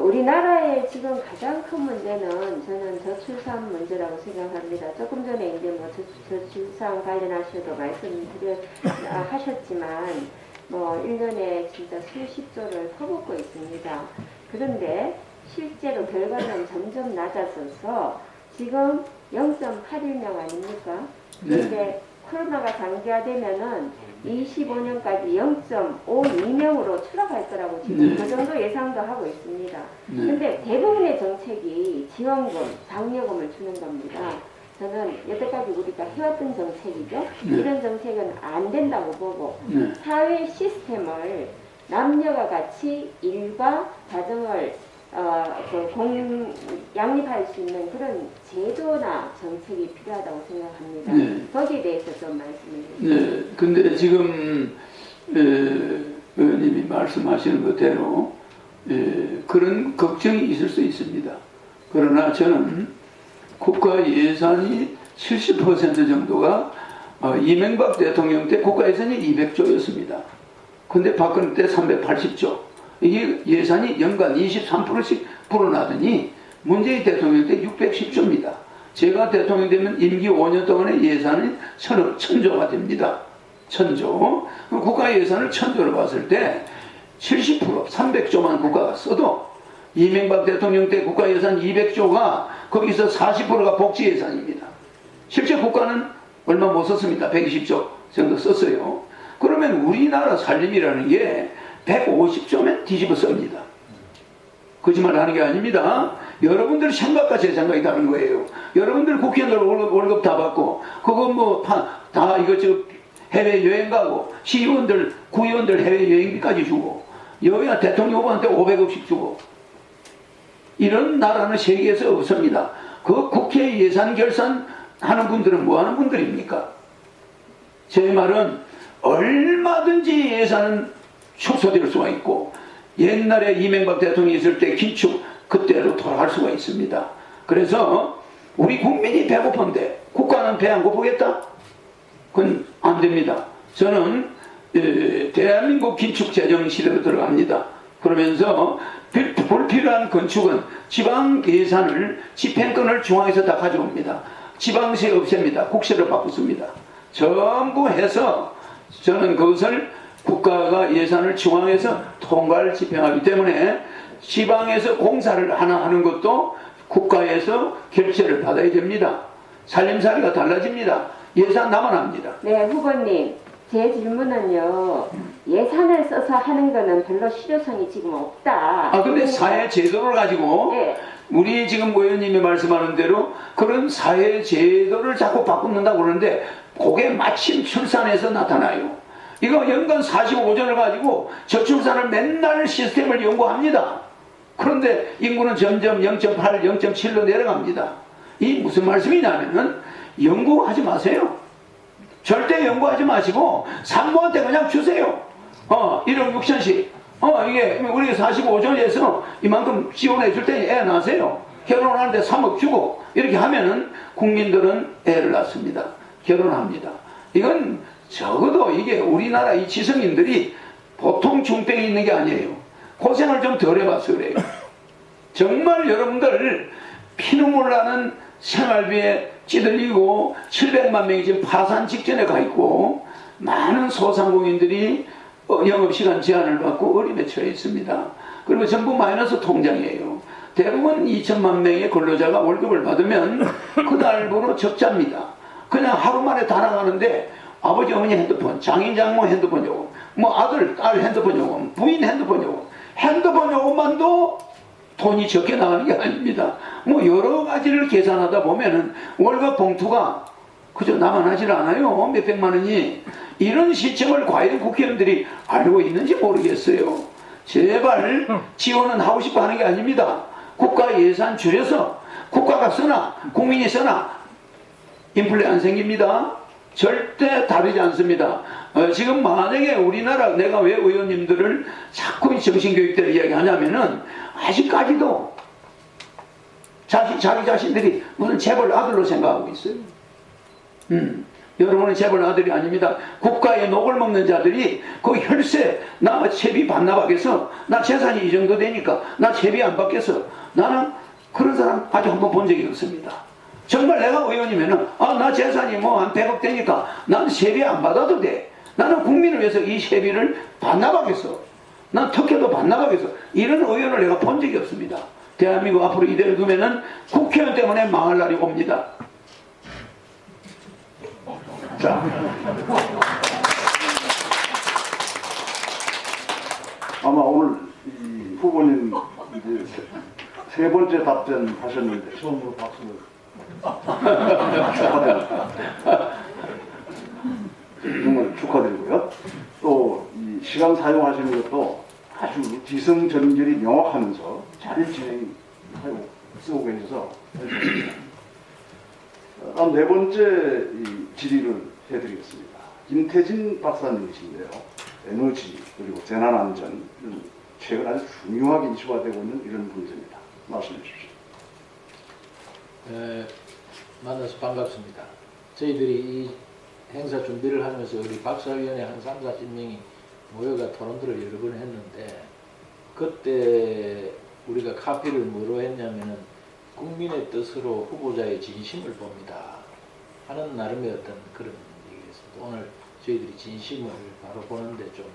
[SPEAKER 8] 우리나라의 지금 가장 큰 문제는 저는 저출산 문제라고 생각합니다. 조금 전에 이제 뭐 저출산 관련하셔도 하셨지만 뭐 1년에 진짜 수십조를 퍼붓고 있습니다. 그런데 실제로 결과는 점점 낮아져서 지금 0.81명 아닙니까? 그런데 코로나가 장기화되면은 25년까지 0.52명으로 추락할 거라고 지금 그 정도 예상도 하고 있습니다. 근데 대부분의 정책이 지원금, 장려금을 주는 겁니다. 저는 여태까지 우리가 해왔던 정책이죠. 이런 정책은 안 된다고 보고 사회 시스템을 남녀가 같이 일과 가정을 양립할 수 있는 그런 제도나 정책이 필요하다고 생각합니다. 거기에 대해서 좀 말씀을 해주세요.
[SPEAKER 6] 네, 근데 지금 의원님이 말씀하시는 그대로 그런 걱정이 있을 수 있습니다. 그러나 저는 국가 예산이 70% 정도가 이명박 대통령 때 국가 예산이 200조였습니다. 근데 박근혜 때 380조. 이게 예산이 연간 23%씩 불어나더니 문재인 대통령 때 610조입니다. 제가 대통령 되면 임기 5년 동안의 예산이 1000조가 됩니다. 1000조. 국가 예산을 1000조로 봤을 때 70%, 300조만 국가가 써도 이명박 대통령 때 국가 예산 200조가 거기서 40%가 복지 예산입니다. 실제 국가는 얼마 못 썼습니다. 120조 정도 썼어요. 그러면 우리나라 살림이라는 게 150조면 뒤집어 씁니다. 거짓말 하는 게 아닙니다. 여러분들 생각과 제 생각이 다른 거예요. 여러분들 국회의원들 월급 다 받고, 그거 뭐, 다 이거 해외여행 가고, 시의원들, 구의원들 해외여행비까지 주고, 여야 대통령 후보한테 500억씩 주고, 이런 나라는 세계에서 없습니다. 그 국회 예산 결산하는 분들은 뭐 하는 분들입니까? 제 말은 얼마든지 예산은 축소될 수가 있고 옛날에 이명박 대통령이 있을 때 기축 그때로 돌아갈 수가 있습니다. 그래서 우리 국민이 배고픈데 국가는 배 안 고프겠다? 그건 안 됩니다. 저는 대한민국 긴축 재정 시대로 들어갑니다. 그러면서 불필요한 건축은 지방 예산을 집행권을 중앙에서 다 가져옵니다. 지방세 없앱니다. 국세로 바꾸습니다. 전부 해서 저는 그것을 국가가 예산을 중앙에서 통과를 집행하기 때문에 지방에서 공사를 하나 하는 것도 국가에서 결제를 받아야 됩니다. 살림살이가 달라집니다. 예산 남아납니다.
[SPEAKER 8] 네, 후보님. 제 질문은요. 예산을 써서 하는 거는 별로 실효성이 지금 없다.
[SPEAKER 6] 근데 사회 제도를 가지고
[SPEAKER 8] 네. 우리
[SPEAKER 6] 지금 의원님이 말씀하는 대로 그런 사회 제도를 자꾸 바꾼다고 그러는데 그게 마침 출산에서 나타나요. 이거 연간 45조를 가지고 저출산을 맨날 시스템을 연구합니다. 그런데 인구는 점점 0.8, 0.7로 내려갑니다. 이 무슨 말씀이냐면은 연구하지 마세요. 절대 연구하지 마시고 산모한테 그냥 주세요. 1억 6천씩. 이게 우리 45조에서 이만큼 지원해 줄 테니 애 낳으세요. 결혼하는데 3억 주고 이렇게 하면은 국민들은 애를 낳습니다. 결혼합니다. 이건 적어도 이게 우리나라 이 지성인들이 보통 중병이 있는 게 아니에요. 고생을 좀 덜 해봐서 그래요. 정말 여러분들 피눈물 나는 생활비에 찌들리고 700만 명이 지금 파산 직전에 가 있고 많은 소상공인들이 영업시간 제한을 받고 어림에 처해 있습니다. 그리고 전부 마이너스 통장이에요. 대부분 2천만 명의 근로자가 월급을 받으면 그날부로 적자입니다. 그냥 하루 만에 다 나가는데 아버지 어머니 핸드폰, 장인 장모 핸드폰 요금, 뭐 아들 딸 핸드폰 요금, 부인 핸드폰 요금, 핸드폰 요금만도 돈이 적게 나가는 게 아닙니다. 뭐 여러 가지를 계산하다 보면은 월급 봉투가 그저 남아나질 않아요. 몇백만 원이. 이런 시점을 과연 국회의원들이 알고 있는지 모르겠어요. 제발 지원은 하고 싶어 하는 게 아닙니다. 국가 예산 줄여서 국가가 쓰나 국민이 쓰나 인플레 안 생깁니다. 절대 다르지 않습니다. 지금 만약에 우리나라 내가 왜 의원님들을 자꾸 정신교육대를 이야기하냐면은 아직까지도 자기 자신들이 무슨 재벌 아들로 생각하고 있어요. 여러분은 재벌 아들이 아닙니다. 국가의 녹을 먹는 자들이 그 혈세 나 세비 반납하겠어. 나 재산이 이 정도 되니까 나 세비 안 받겠어. 나는 그런 사람 아직 한번 본 적이 없습니다. 정말 내가 의원이면은 나 재산이 뭐 한 100억 되니까 나는 세비 안 받아도 돼. 나는 국민을 위해서 이 세비를 반납하겠어. 난 특혜도 반납하겠어. 이런 의원을 내가 본 적이 없습니다. 대한민국 앞으로 이대로 두면은 국회의원 때문에 망할 날이 옵니다.
[SPEAKER 5] 자, 아마 오늘 이 후보님 이제 세 번째 답변 하셨는데 처음으로 박수를 축하드립니다. 정말 축하드리고요. 또 이 시간 사용하시는 것도 아주 기승전결이 명확하면서 잘 진행하고 쓰고 계셔서 좋습니다. 다음 네 번째 이 질의를 해드리겠습니다. 김태진 박사님이신데요. 에너지 그리고 재난안전 최근 아주 중요하게 이슈화되고 있는 이런 문제입니다. 말씀해 주십시오.
[SPEAKER 9] 만나서 반갑습니다. 저희들이 이 행사 준비를 하면서 우리 박사위원회 한 3, 40명이 모여가 토론들을 여러 번 했는데 그때 우리가 카피를 뭐로 했냐면은 국민의 뜻으로 후보자의 진심을 봅니다 하는 나름의 어떤 그런 얘기였습니다. 오늘 저희들이 진심을 바로 보는데 좀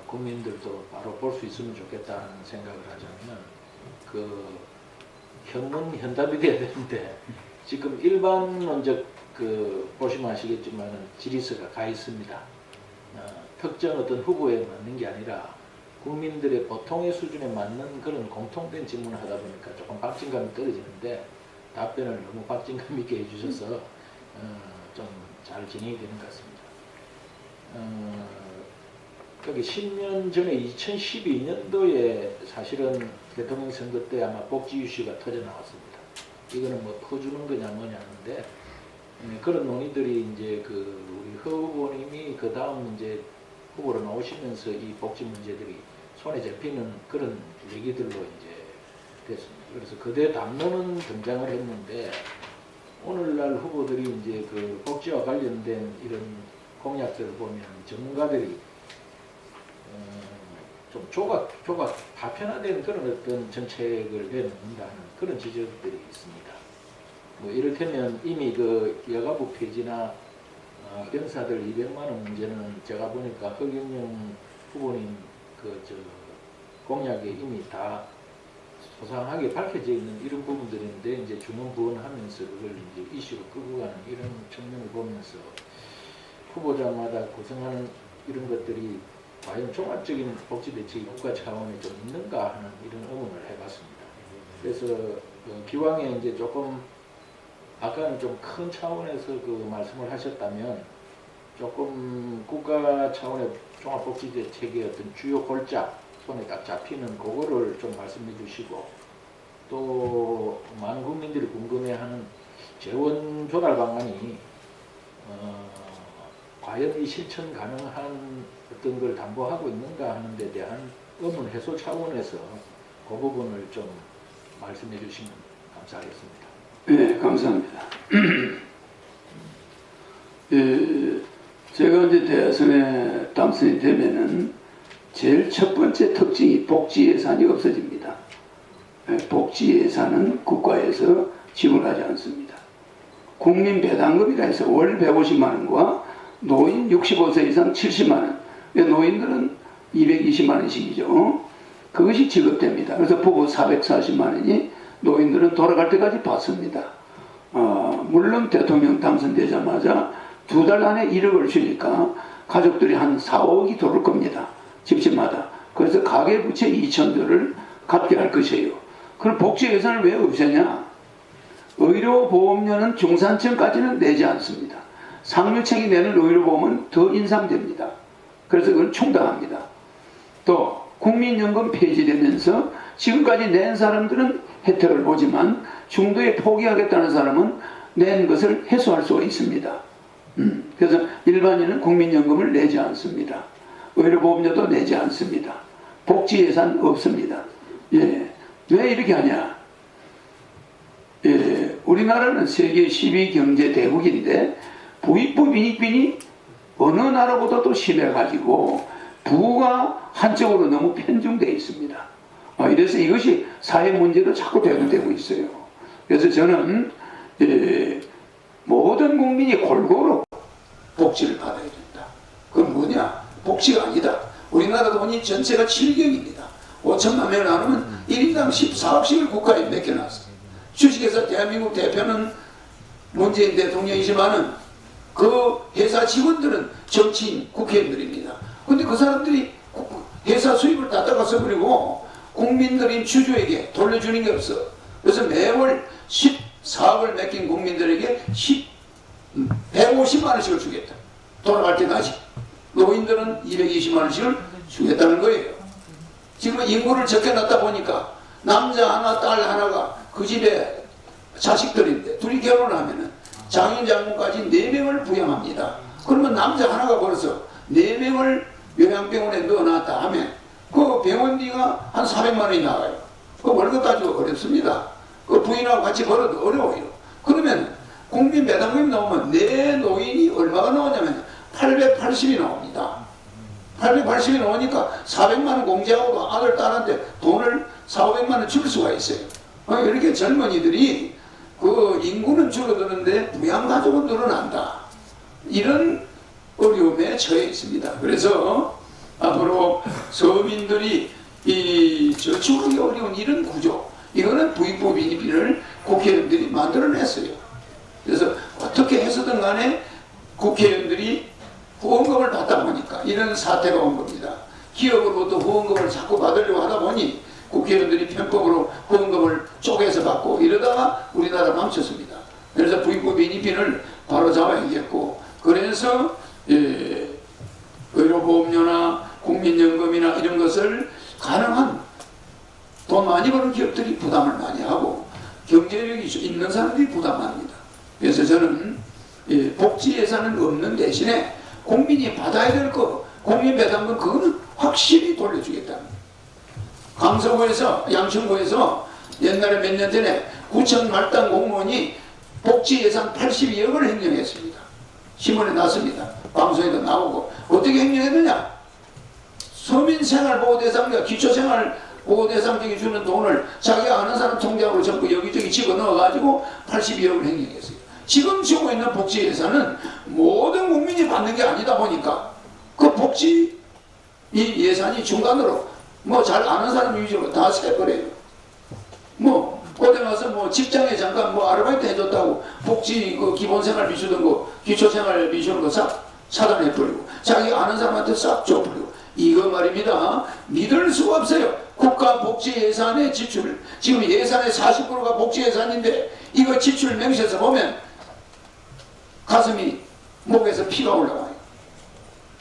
[SPEAKER 9] 국민들도 바로 볼 수 있으면 좋겠다는 생각을 하자면 그 현답이 돼야 되는데 지금 일반론적 보시면 아시겠지만 질의서가 가 있습니다. 특정 어떤 후보에 맞는 게 아니라 국민들의 보통의 수준에 맞는 그런 공통된 질문을 하다 보니까 조금 박진감이 떨어지는데 답변을 너무 박진감 있게 해주셔서 좀 잘 진행이 되는 것 같습니다. 여기 10년 전에 2012년도에 사실은 대통령 선거 때 아마 복지 이슈가 터져 나왔습니다. 이거는 뭐 퍼주는 거냐 뭐냐 하는데 그런 논의들이 이제 우리 허 후보님이 그 다음 이제 후보로 나오시면서 이 복지 문제들이 손에 잡히는 그런 얘기들로 이제 됐습니다. 그래서 그대 담론은 등장을 했는데 오늘날 후보들이 이제 그 복지와 관련된 이런 공약들을 보면 전문가들이 좀 조각 파편화된 그런 어떤 정책을 내놓는다는 그런 지적들이 있습니다. 뭐 이를테면 이미 그 여가부 폐지나 병사들 200만 원 문제는 제가 보니까 허경영 후보님 공약에 이미 다 소상하게 밝혀져 있는 이런 부분들인데 이제 중원부원하면서 그걸 이제 이슈로 끌고 가는 이런 측면을 보면서 후보자마다 구성하는 이런 것들이 과연 종합적인 복지 대책이 국가 차원에 좀 있는가 하는 이런 의문을 해봤습니다. 그래서 기왕에 이제 조금 아까는 좀 큰 차원에서 그 말씀을 하셨다면 조금 국가 차원의 종합복지 대책의 어떤 주요 골자 손에 딱 잡히는 그거를 좀 말씀해 주시고 또 많은 국민들이 궁금해하는 재원 조달 방안이 과연 이 실천 가능한 어떤 걸 담보하고 있는가 하는 데 대한 의문 해소 차원에서 그 부분을 좀 말씀해 주시면 감사하겠습니다.
[SPEAKER 6] 네, 감사합니다. 제가 이제 대선에 당선이 되면은 제일 첫 번째 특징이 복지 예산이 없어집니다. 복지 예산은 국가에서 지불하지 않습니다. 국민 배당금이라 해서 월 150만 원과 노인 65세 이상 70만 원, 노인들은 220만 원씩이죠. 그것이 지급됩니다. 그래서 부부 440만 원이 노인들은 돌아갈 때까지 받습니다. 물론 대통령 당선되자마자 2달 안에 1억을 주니까 가족들이 한 4, 5억이 들어올 겁니다. 집집마다. 그래서 가계부채 2,000조를 갚게 할 것이에요. 그럼 복지 예산을 왜 없애냐? 의료보험료는 중산층까지는 내지 않습니다. 상류층이 내는 의료보험은 더 인상됩니다. 그래서 그건 충당합니다. 또 국민연금 폐지되면서 지금까지 낸 사람들은 혜택을 보지만 중도에 포기하겠다는 사람은 낸 것을 해소할 수가 있습니다. 그래서 일반인은 국민연금을 내지 않습니다. 의료보험료도 내지 않습니다. 복지 예산 없습니다. 예. 왜 이렇게 하냐? 예. 우리나라는 세계 10위 경제 대국인데 부익부 빈익빈이 어느 나라보다도 심해가지고 부가 한쪽으로 너무 편중되어 있습니다. 이래서 이것이 사회 문제로 자꾸 대두되고 있어요. 그래서 저는 모든 국민이 골고루 복지를 받아야 된다. 그건 뭐냐? 복지가 아니다. 우리나라 돈이 전체가 7경입니다. 5천만 명 나누면 1인당 14억씩을 국가에 맡겨놨어요. 주식회사 대한민국 대표는 문재인 대통령이지만은 그 회사 직원들은 정치인, 국회의원들입니다. 근데 그 사람들이 회사 수입을 다 써버리고 국민들인 주주에게 돌려주는 게 없어. 그래서 매월 14억을 맡긴 국민들에게 150만 원씩을 주겠다. 돌아갈 때까지. 노인들은 220만 원씩을 주겠다는 거예요. 지금 인구를 적혀놨다 보니까 남자 하나, 딸 하나가 그 집에 자식들인데 둘이 결혼을 하면은 장인, 장모까지 4명을 부양합니다. 그러면 남자 하나가 벌써 4명을 요양병원에 넣어놨다 하면 그 병원비가 한 400만 원이 나와요. 그 월급 가지고 어렵습니다. 그 부인하고 같이 벌어도 어려워요. 그러면 국민 배당금이 나오면 내 노인이 얼마가 나오냐면 880이 나옵니다. 880이 나오니까 400만 원 공제하고 아들, 딸한테 돈을 400~500만 원 줄 수가 있어요. 이렇게 젊은이들이 그 인구는 줄어드는데 부양가족은 늘어난다. 이런 어려움에 처해 있습니다. 그래서 앞으로 서민들이 이 저축하기 어려운 이런 구조, 이거는 부익부 빈입비를 국회의원들이 만들어냈어요. 그래서 어떻게 해서든 간에 국회의원들이 후원금을 받다 보니까 이런 사태가 온 겁니다. 기업으로부터 후원금을 자꾸 받으려고 하다 보니 국회의원들이 편법으로 후원금을 쪼개서 받고 이러다가 우리나라 망쳤습니다. 그래서 부익부 빈입비를 바로 잡아야겠고, 그래서 의료보험료나 국민연금이나 이런 것을 가능한 돈 많이 버는 기업들이 부담을 많이 하고 경제력이 있는 사람들이 부담합니다. 그래서 저는 복지 예산은 없는 대신에 국민이 받아야 될 거, 국민배당금 그거는 확실히 돌려주겠답니다. 강서구에서, 양천구에서 옛날에 몇 년 전에 구청 말단 공무원이 복지 예산 82억을 횡령했습니다. 신문에 났습니다. 방송에도 나오고. 어떻게 횡령했느냐? 서민생활보호대상과 기초생활보호대상에게 주는 돈을 자기가 아는 사람 통장으로 전부 여기저기 집어넣어가지고 82억을 횡령했어요. 지금 주고 있는 복지 예산은 모든 국민이 받는 게 아니다 보니까 그 복지 이 예산이 중간으로 뭐 잘 아는 사람 위주로 다 세버려요. 뭐 어디 가서 뭐 직장에 잠깐 뭐 아르바이트 해줬다고 복지 그 기본생활비 주던 거, 기초생활비 주는 거 싹 차단해버리고 자기 아는 사람한테 싹 줘버리고, 이거 말입니다. 믿을 수가 없어요. 국가 복지 예산의 지출, 지금 예산의 40%가 복지 예산인데 이거 지출 명시해서 보면 가슴이 목에서 피가 올라와요.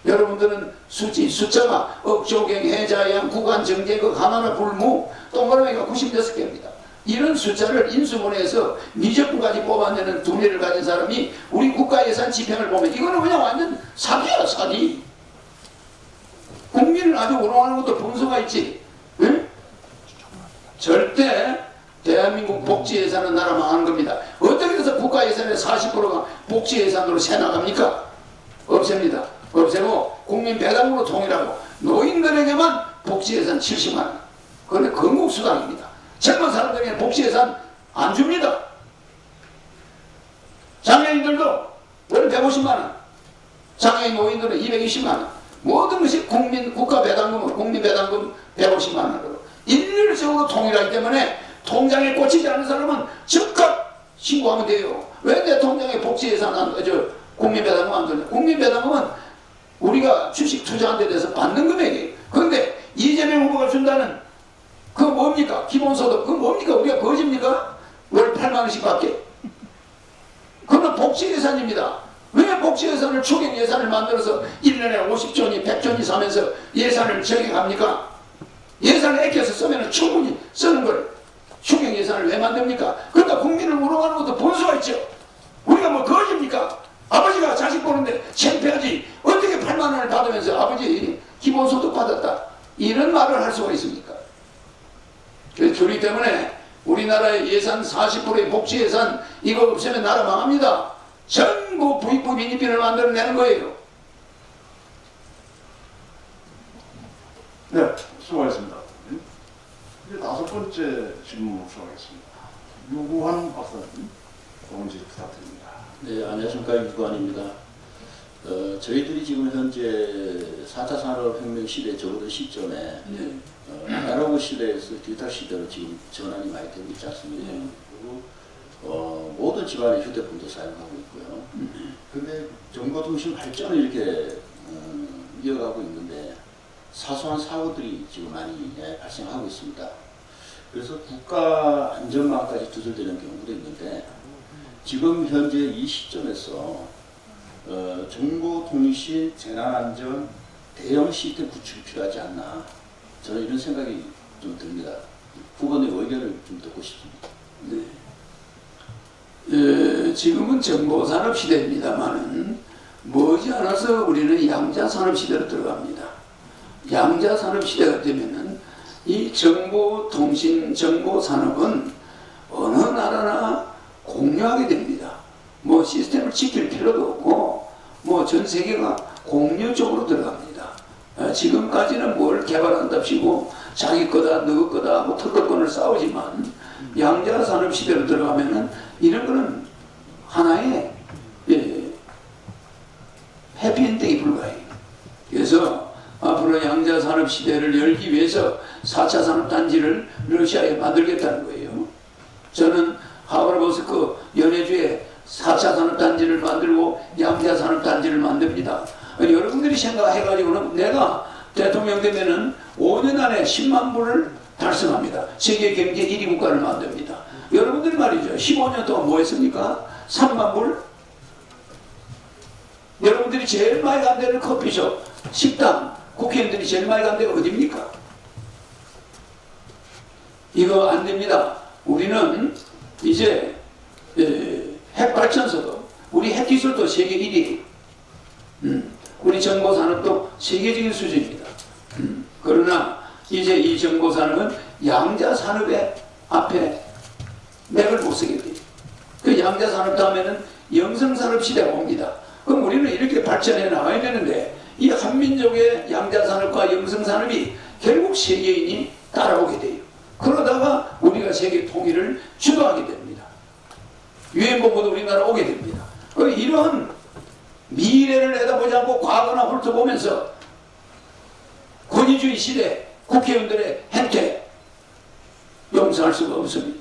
[SPEAKER 6] 여러분들은 숫자가 억조경, 해자양, 구간, 정제극, 하나나 불무, 동그라미가 96개입니다. 이런 숫자를 인수분해해서 미적분까지 뽑아내는 두뇌를 가진 사람이 우리 국가예산 집행을 보면 이거는 그냥 완전 사기야, 사기. 국민을 아주 우롱하는 것도 분수가 있지. 응? 절대 대한민국 복지예산은 나라 망하는 겁니다. 어떻게 해서 국가예산의 40%가 복지예산으로 새나갑니까? 없앱니다. 없애고 국민 배당으로 통일하고 노인들에게만 복지예산 70만 원. 그건 건국수당입니다. 젊은 사람들에게 복지예산 안 줍니다. 장애인들도 월 150만 원, 장애인 노인들은 220만 원. 모든 것이 국가 배당금으로, 국민 배당금 150만 원으로 일률적으로 통일하기 때문에 통장에 꽂히지 않은 사람은 즉각 신고하면 돼요. 왜 내 통장에 복지예산 국민 배당금 안 들냐? 국민 배당금은 우리가 주식 투자한 데 대해서 받는 금액이에요. 그런데 이재명 후보가 준다는 그거 뭡니까? 기본소득 그거 뭡니까? 우리가 거짓입니까? 월 8만 원씩 받게. 그건 복지 예산입니다. 왜 복지 예산을 추경 예산을 만들어서 1년에 50조니 100조니 사면서 예산을 정액합니까? 예산을 아껴서 쓰면 충분히 쓰는 걸 추경 예산을 왜 만듭니까? 그러니까 국민을 우롱하는 것도 본수가 있죠. 우리가 뭐 거짓입니까? 아버지가 자식 보는데 창피하지. 어떻게 8만 원을 받으면서 아버지 기본소득 받았다. 이런 말을 할 수가 있습니까? 그렇기 때문에 우리나라의 예산 40%의 복지 예산 이거 없으면 나라 망합니다. 전부 부익부 빈입비를 만들어내는 거예요.
[SPEAKER 5] 네, 수고하셨습니다. 이제 5번째 질문으로 수고하겠습니다. 유구환 박사님, 동원지 부탁드립니다.
[SPEAKER 10] 네, 안녕하십니까. 유구환입니다. 저희들이 지금 현재 4차 산업혁명 시대에 접어든 시점에 아날로그 시대에서 디지털 시대로 지금 전환이 많이 되고 있지 않습니까? 그리고 모든 집안의 휴대폰도 사용하고 있고요. 근데 정보통신 발전을 이렇게 이어가고 있는데 사소한 사고들이 지금 많이 발생하고 있습니다. 그래서 국가 안전망까지 두절되는 경우도 있는데 지금 현재 이 시점에서 정보통신 재난안전 대형 시스템 구축이 필요하지 않나, 저는 이런 생각이 좀 듭니다. 후보님 의견을 좀 듣고 싶습니다.
[SPEAKER 6] 네. 지금은 정보산업 시대입니다만은 머지않아서 우리는 양자산업 시대로 들어갑니다. 양자산업 시대가 되면은 이 정보통신, 정보산업은 어느 나라나 공유하게 됩니다. 뭐 시스템을 지킬 필요도 없고 뭐 전 세계가 공유적으로 들어갑니다. 지금까지는 뭘 개발한답시고 자기 거다 너 거다 하고 특허권을 싸우지만 양자산업 시대로 들어가면은 이런 거는 하나의 해피엔딩이 불가해요. 그래서 앞으로 양자산업 시대를 열기 위해서 4차 산업단지를 러시아에 만들겠다는 거예요. 저는 하버드버스크 연해주에 4차 산업단지를 만들고 양자산업단지를 만듭니다. 여러분들이 생각해가지고는 내가 대통령 되면은 5년 안에 10만 불을 달성합니다. 세계 경제 1위 국가를 만듭니다. 여러분들 말이죠. 15년 동안 뭐 했습니까? 3만 불? 여러분들이 제일 많이 간 데는 커피숍, 식당, 국회의원들이 제일 많이 간 데가 어디입니까? 이거 안 됩니다. 우리는 이제 핵발전소도, 우리 핵기술도 세계 1위, 우리 정보산업도 세계적인 수준입니다. 그러나 이제 이 정보산업은 양자산업의 앞에 맥을 못 서게 돼요. 그 양자산업 다음에는 영성산업 시대가 옵니다. 그럼 우리는 이렇게 발전해 나가야 되는데 이 한민족의 양자산업과 영성산업이 결국 세계인이 따라오게 돼요. 그러다가 우리가 세계 통일을 주도하게 됩니다. 유엔본부도 우리나라 오게 됩니다. 이런 미래를 내다보지 않고 과거나 훑어보면서 권위주의 시대 국회의원들의 행태 용서할 수가 없습니다.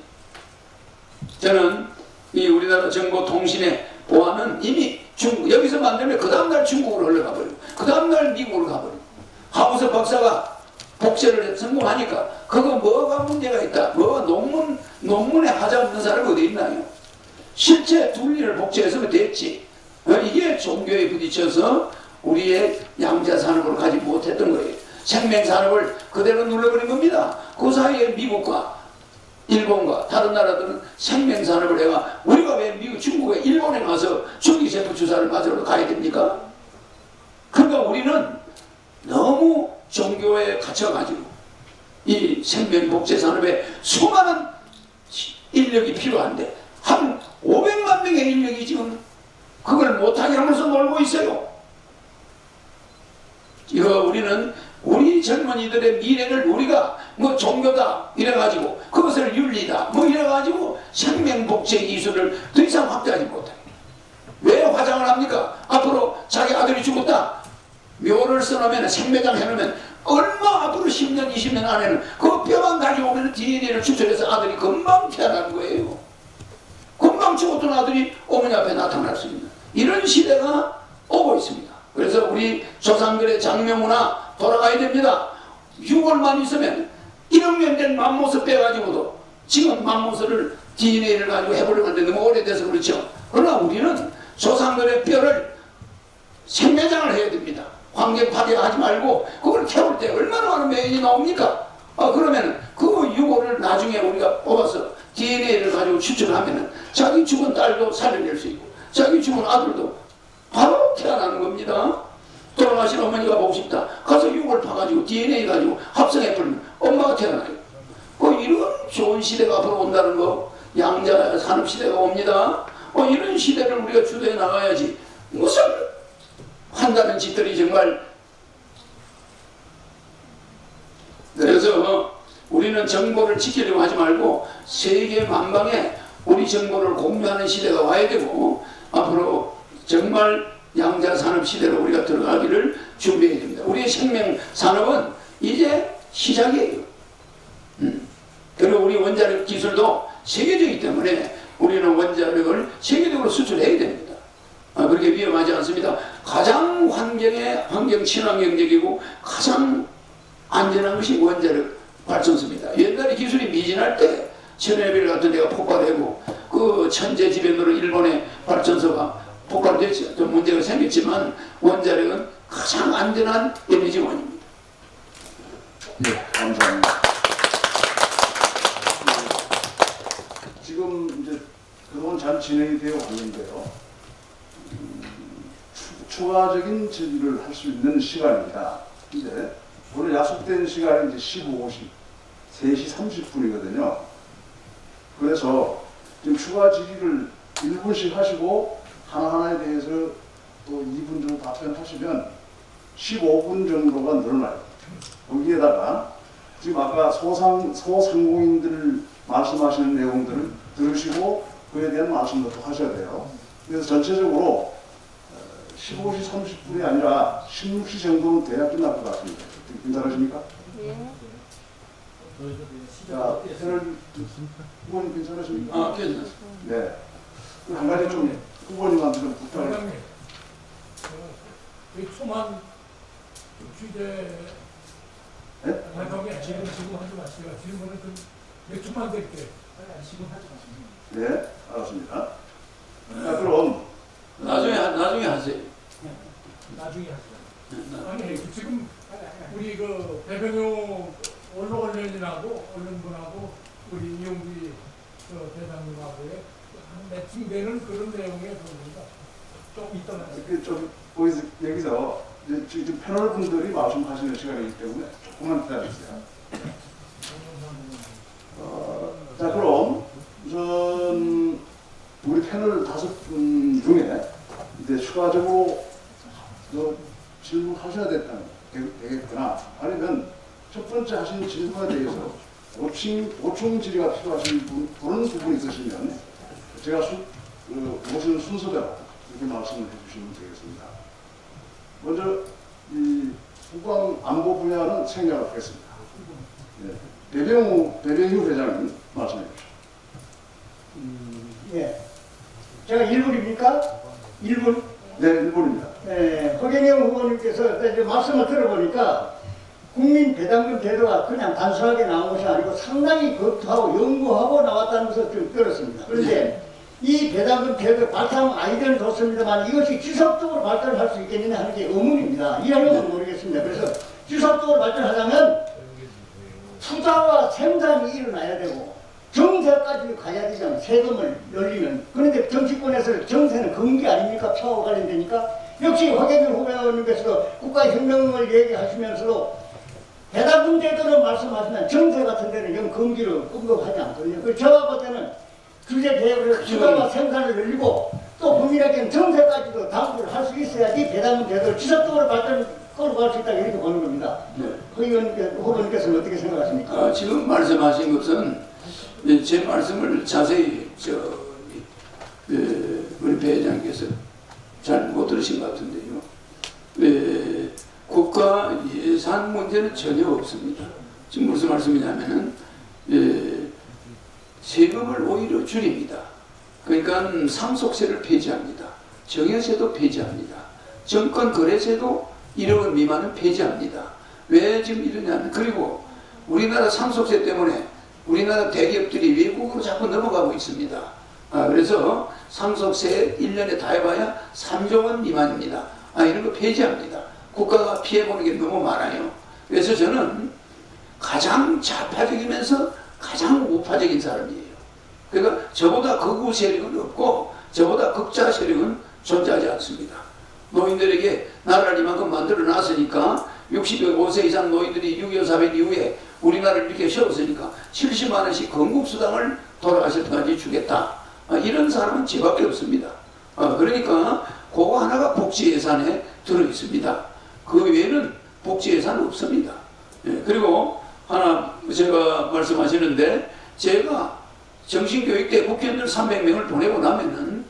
[SPEAKER 6] 저는 이 우리나라 정보통신의 보안은 이미 중국, 여기서 만들면 그 다음날 중국으로 흘러가버려요. 그 다음날 미국으로 가버려요. 하우서 박사가 복제를 성공하니까 그거 뭐가 문제가 있다. 뭐 논문에 하자 없는 사람이 어디 있나요? 실제 둘리를 복제해서 됐지. 이게 종교에 부딪혀서 우리의 양자산업을 가지 못했던 거예요. 생명산업을 그대로 눌러버린 겁니다. 그 사이에 미국과 일본과 다른 나라들은 생명산업을 해가 우리가 왜 미국, 중국에, 일본에 가서 전기세포 주사를 맞으러 가야 됩니까? 그러니까 우리는 너무 종교에 갇혀가지고 이 생명복제산업에 수많은 인력이 필요한데 한 500만 명의 인력이 지금 그걸 못하게 하면서 놀고 있어요. 이거 우리는 우리 젊은이들의 미래를 우리가 뭐 종교다 이래가지고 그것을 윤리다 뭐 이래가지고 생명복제 기술을 더 이상 확대하지 못해. 왜 화장을 합니까? 앞으로 자기 아들이 죽었다 묘를 써놓으면 생매장 해놓으면 얼마 앞으로 10년 20년 안에는 그 뼈만 가져오면 DNA를 추출해서 아들이 금방 태어나는 거예요. 금방 죽었던 아들이 어머니 앞에 나타날 수 있는 이런 시대가 오고 있습니다. 그래서 우리 조상들의 장명문화 돌아가야 됩니다. 6월만 있으면 1억 년 된 맘모스 빼가지고도 지금 맘모스를 DNA를 가지고 해보려고 하는데 너무 오래돼서 그렇죠. 그러나 우리는 조상들의 뼈를 생매장을 해야 됩니다. 환경 파괴하지 말고 그걸 태울 때 얼마나 많은 매연이 나옵니까? 그러면 그 유골을 나중에 우리가 뽑아서 DNA를 가지고 추출하면 자기 죽은 딸도 살려낼 수 있고 자기 죽은 아들도 바로 태어나는 겁니다. 돌아가신 어머니가 보고 싶다. 가서 유골 파가지고 DNA 가지고 합성해버리면 엄마가 태어나요. 이런 좋은 시대가 앞으로 온다는 거, 양자 산업 시대가 옵니다. 이런 시대를 우리가 주도해 나가야지. 무슨 한다는 짓들이 정말. 그래서 우리는 정보를 지키려고 하지 말고 세계 만방에 우리 정보를 공유하는 시대가 와야 되고 앞으로 정말 양자산업 시대로 우리가 들어가기를 준비해야 됩니다. 우리의 생명산업은 이제 시작이에요. 그리고 우리 원자력 기술도 세계적이기 때문에 우리는 원자력을 세계적으로 수출해야 됩니다. 그렇게 위험하지 않습니다. 가장 환경 친환경적이고 가장 안전한 것이 원자력 발전소입니다. 옛날에 기술이 미진할 때 체르노빌 같은 데가 폭발되고 그 천재지변으로 일본의 발전소가 폭발됐죠. 좀 문제가 생겼지만 원자력은 가장 안전한 에너지원입니다.
[SPEAKER 5] 네, 감사합니다. 지금 이제 그동안 잘 진행이 되어 왔는데요. 추가적인 질의를 할 수 있는 시간입니다. 이제 오늘 약속된 시간이 이제 3시 30분이거든요. 그래서 지금 추가 질의를 1분씩 하시고 하나하나에 대해서 또 2분 정도 답변하시면 15분 정도가 늘어나요. 거기에다가 지금 아까 소상공인들 말씀하시는 내용들을 들으시고 그에 대한 말씀도 또 하셔야 돼요. 그래서 전체적으로 15시 30분이 아니라 16시 정도는 돼야 끝날 것 같습니다. 괜찮으십니까?
[SPEAKER 8] 예.
[SPEAKER 5] 자, 패널 후보님 괜찮으십니까?
[SPEAKER 6] 괜찮습니다.
[SPEAKER 5] 네. 한 가지 좀 후보님한테 좀 부탁을.
[SPEAKER 11] 회장님, 이 초만 취재
[SPEAKER 5] 네?
[SPEAKER 11] 나중에 지금 하지 마시고 질문을 좀 몇 초만 드릴게요. 지금 하지 마시고.
[SPEAKER 5] 네, 알았습니다. 자, 그럼
[SPEAKER 6] 나중에 하세요.
[SPEAKER 11] 나중에 하세요. 아니 지금 우리 그 배병효 언론인하고 언론분하고 우리 이용기 대장님하고의 매칭되는 그런 내용의 부분입니다. 좀 이따가
[SPEAKER 5] 이렇게 좀 여기서 이제 지금 패널 분들이 말씀하시는 시간이기 때문에 조금만 기다려주세요. 자, 그럼 우선 우리 패널 5분 중에 이제 추가적으로 질문하셔야 되겠구나. 아니면 첫 번째 하신 질문에 대해서 보충 질의가 필요하신 그런 부분이 있으시면 제가 모시는 순서대로 이렇게 말씀을 해주시면 되겠습니다. 먼저 이 국방 안보 분야는 생략을 하겠습니다. 네. 배병효 회장님 말씀해 주십시오.
[SPEAKER 7] 예. 제가 1분입니까? 1분?
[SPEAKER 5] 네, 1분입니다.
[SPEAKER 7] 네, 허경영 후보님께서 이제 말씀을 들어보니까 국민 배당금 제도가 그냥 단순하게 나온 것이 아니고 상당히 검토하고 연구하고 나왔다는 것을 좀 들었습니다. 그런데 이 배당금 제도 바탕 아이디어는 좋습니다만 이것이 지속적으로 발전할 수 있겠느냐 하는 게 의문입니다. 이하려면 모르겠습니다. 그래서 지속적으로 발전하자면 투자와 생산이 일어나야 되고 정세까지 가야 되잖아요. 세금을 늘리면. 그런데 정치권에서 정세는 금기 아닙니까? 표와 관련되니까. 역시 허경영 후보님께서도 국가혁명을 얘기하시면서도 배당금 제도를 말씀하시면 정세 같은 데는 영 금기로 언급하지 않거든요. 그래서 제가 볼 때는 규제 개혁을 투자와 생산을 늘리고 또 국민에게는 정세까지도 당부를 할 수 있어야지 배당금 제도를 지속적으로 끌어갈 수 있다 이렇게 보는 겁니다.
[SPEAKER 6] 네.
[SPEAKER 7] 후보님께서는 어떻게 생각하십니까?
[SPEAKER 6] 지금 말씀하신 것은 제 말씀을 자세히 우리 배 회장께서 잘 못 들으신 것 같은데요. 국가 예산 문제는 전혀 없습니다. 지금 무슨 말씀이냐면은 세금을 오히려 줄입니다. 그러니까 상속세를 폐지합니다. 정여세도 폐지합니다. 정권거래세도 1억 원 미만은 폐지합니다. 왜 지금 이러냐면 그리고 우리나라 상속세 때문에 우리나라 대기업들이 외국으로 자꾸 넘어가고 있습니다. 그래서 상속세 1년에 다 해봐야 3조 원 미만입니다. 이런 거 폐지합니다. 국가가 피해보는 게 너무 많아요. 그래서 저는 가장 좌파적이면서 가장 우파적인 사람이에요. 그러니까 저보다 극우 세력은 없고 저보다 극자 세력은 존재하지 않습니다. 노인들에게 나라를 이만큼 만들어 놨으니까 65세 이상 노인들이 6.25 사변 이후에 우리나라를 이렇게 세웠으니까 70만 원씩 건국수당을 돌아가실 때까지 주겠다. 이런 사람은 저밖에 없습니다. 그러니까 그거 하나가 복지 예산에 들어 있습니다. 그 외에는 복지 예산은 없습니다. 그리고 하나 제가 말씀하시는데 제가 정신교육대 국회의원들 300명을 보내고 나면은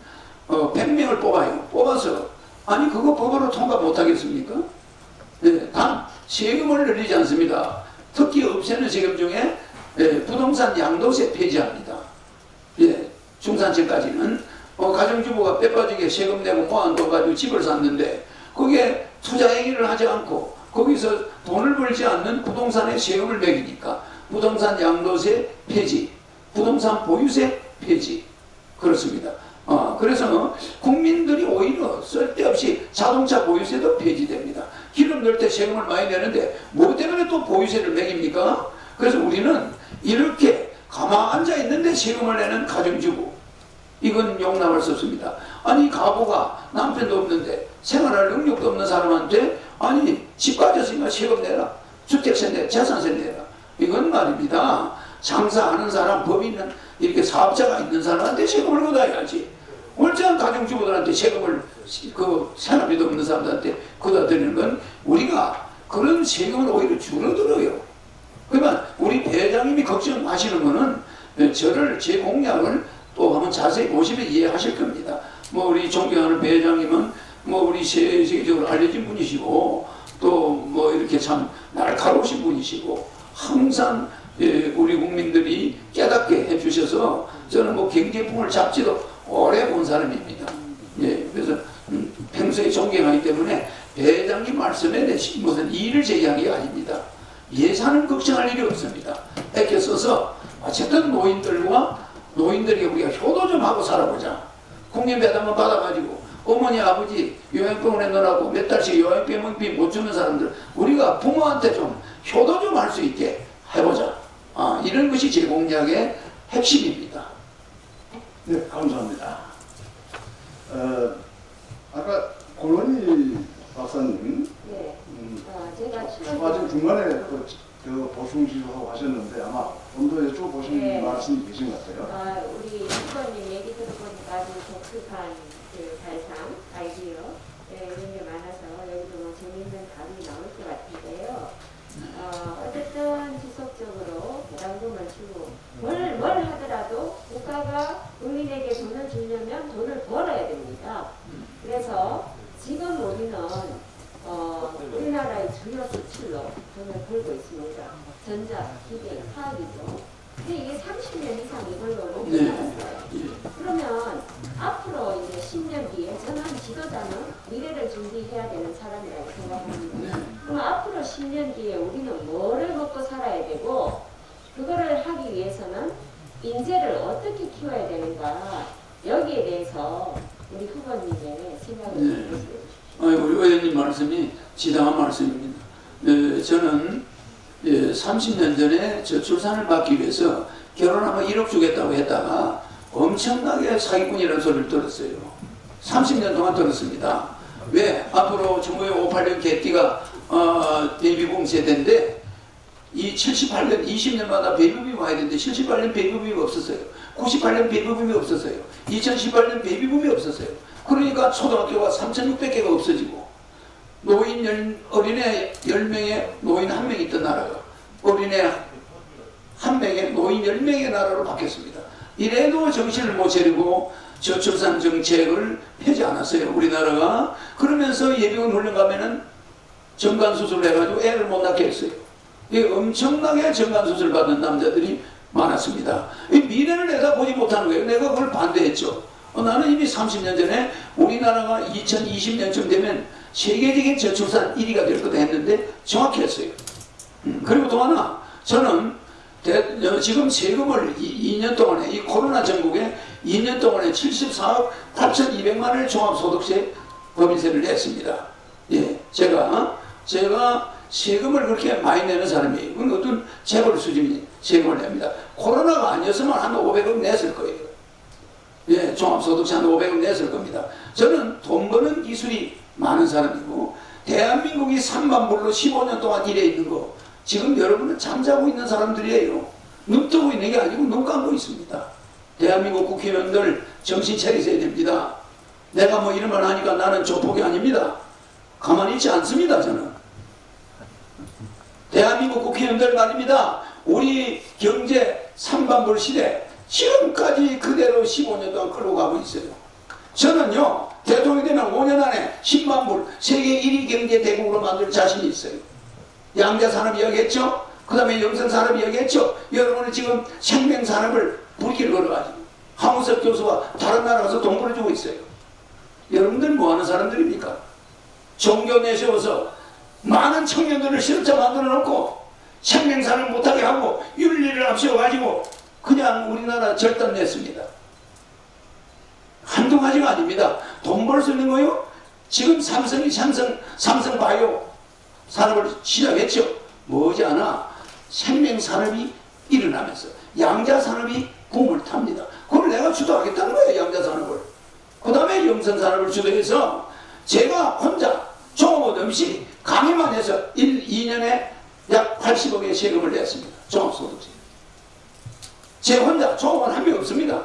[SPEAKER 6] 100명을 뽑아요. 뽑아서 아니 그거 법으로 통과 못하겠습니까? 단 세금을 늘리지 않습니다. 특히 없애는 세금 중에 부동산 양도세 폐지합니다. 중산층까지는 가정주부가 빼빠지게 세금 내고 모아놓은 돈 가지고 집을 샀는데 거기에 투자 행위를 하지 않고 거기서 돈을 벌지 않는 부동산에 세금을 매기니까 부동산 양도세 폐지, 부동산 보유세 폐지. 그렇습니다. 그래서 국민들이 오히려 쓸데없이 자동차 보유세도 폐지됩니다. 기름 넣을 때 세금을 많이 내는데 뭐 때문에 또 보유세를 매깁니까? 그래서 우리는 이렇게 가만 앉아 있는데 세금을 내는 가정주부, 이건 용납할 수 없습니다. 아니 가부가 남편도 없는데 생활할 능력도 없는 사람한테 아니 집 가졌으니까 세금 내라, 주택세 내라, 재산세 내라, 이건 말입니다. 장사하는 사람, 법인은 이렇게 사업자가 있는 사람한테 세금을 걷어야지. 멀쩡한 가정주부들한테 세금을 그 생활비도 없는 사람들한테 걷어들이는 건 우리가 그런 세금을 오히려 줄어들어요. 그러면 우리 회장님이 걱정하시는 거는 저를 제 공약을 또 한번 자세히 보시면 이해하실 겁니다. 뭐 우리 존경하는 회장님은 뭐 우리 세계적으로 알려진 분이시고 또 뭐 이렇게 참 날카로우신 분이시고 항상 우리 국민들이 깨닫게 해주셔서 저는 뭐 경제풍을 잡지도 오래 본 사람입니다. 그래서 평소에 존경하기 때문에 회장님 말씀에 대신 무슨 이의를 제기한 게 아닙니다. 예산은 걱정할 일이 없습니다. 아껴 써서 어쨌든 노인들에게 우리가 효도 좀 하고 살아보자. 국민배당만 받아가지고 어머니 아버지 요양병원에 넣으라고 몇 달씩 요양병원비 못 주는 사람들 우리가 부모한테 좀 효도 좀 할 수 있게 해보자. 이런 것이 제 공약의 핵심입니다.
[SPEAKER 5] 네, 감사합니다. 아까 권원희 박사님,
[SPEAKER 8] 네. 제가
[SPEAKER 5] 아직 중간에 그 보충 지적하고 하셨는데 아마 좀 더 여쭤보신
[SPEAKER 8] 네.
[SPEAKER 5] 말씀이 계신 것 같아요.
[SPEAKER 8] 우리 후보님 얘기 들어보니까 아주 독특한 그 발상, 아이디어 이런 게 많아서 여기도 뭐 재밌는 답이 나올 것 같은데요. 어쨌든 지속적으로 배당금을 주고 뭘 하더라도 국가가 국민에게 돈을 주려면 돈을 벌어야 됩니다. 그래서 지금 우리는 우리나라의 주요 수출로 돈을 벌고 있습니다. 전자, 기계, 화학이죠. 근데 이게 30년 이상 이걸로 먹고 살았어요. 그러면 앞으로 이제 10년 뒤에 저는 지도자는 미래를 준비해야 되는 사람이라고 생각합니다. 그럼 앞으로 10년 뒤에 우리는 뭐를 먹고 살아야 되고 그거를 하기 위해서는 인재를 어떻게 키워야 되는가, 여기에 대해서 우리 후보님의 생각을 들어주세요.
[SPEAKER 6] 우리 의원님 말씀이 지당한 말씀입니다. 저는 30년 전에 저출산을 막기 위해서 결혼하면 1억 주겠다고 했다가 엄청나게 사기꾼이라는 소리를 들었어요. 30년 동안 들었습니다. 왜? 앞으로 1958년 개띠가 베이비붐 세대인데 이 78년 20년마다 베이비붐이 와야 되는데 78년 베이비붐이 없었어요. 98년 베이비붐이 없었어요. 2018년 베이비붐이 없었어요. 그러니까 초등학교가 3,600개가 없어지고 어린애 10명에 노인 1명 있던 나라가 어린애 1명에 노인 10명의 나라로 바뀌었습니다. 이래도 정신을 못 차리고 저출산 정책을 펴지 않았어요. 우리나라가. 그러면서 예비군 훈련 가면은 정관수술을 해가지고 애를 못 낳게 했어요. 엄청나게 정관수술 받은 남자들이 많았습니다. 미래를 내다보지 못하는 거예요. 내가 그걸 반대했죠. 나는 이미 30년 전에 우리나라가 2020년쯤 되면 세계적인 저출산 1위가 될 거다 했는데 정확히 했어요. 그리고 또 하나, 저는 지금 세금을 2년 동안에, 이 코로나 전국에 2년 동안에 74억 8,200만 원의 종합소득세 법인세를 냈습니다. 제가 세금을 그렇게 많이 내는 사람이에요. 그건 어떤 재벌 수준이 세금을 냅니다. 코로나가 아니었으면 한 500억 냈을 거예요. 종합소득세 한 500억 냈을 겁니다. 저는 돈 버는 기술이 많은 사람이고 대한민국이 3만 불로 15년 동안 일해 있는 거 지금 여러분은 잠자고 있는 사람들이에요. 눈 뜨고 있는 게 아니고 눈 감고 있습니다. 대한민국 국회의원들 정신 차리셔야 됩니다. 내가 뭐 이런 말 하니까 나는 조폭이 아닙니다. 가만히 있지 않습니다. 저는 대한민국 국회의원들 말입니다. 우리 경제 3반불 시대 지금까지 그대로 15년 동안 끌고 가고 있어요. 저는요 대통령이 되면 5년 안에 10만 불 세계 1위 경제 대국으로 만들 자신이 있어요. 양자산업 이야기했죠. 그 다음에 영성산업 이야기했죠. 여러분은 지금 생명산업을 불길 걸어가지고 황우석 교수가 다른 나라 가서 돈 벌어주고 있어요. 여러분들 뭐하는 사람들입니까? 종교 내세워서 많은 청년들을 실업자 만들어 놓고 생명산을 못하게 하고 윤리를 앞세워가지고 그냥 우리나라 절단냈습니다. 한두 가지가 아닙니다. 돈 벌 수 있는 거요? 지금 삼성이 삼성바이오 산업을 시작했죠. 머지않아 생명산업이 일어나면서 양자산업이 붐을 탑니다. 그걸 내가 주도하겠다는 거예요. 양자산업을. 그 다음에 영선산업을 주도해서 제가 혼자 종업 없이 강의만 해서 2년에 약 80억의 세금을 냈습니다. 종합소득세. 제 혼자 종업은 한 명 없습니다.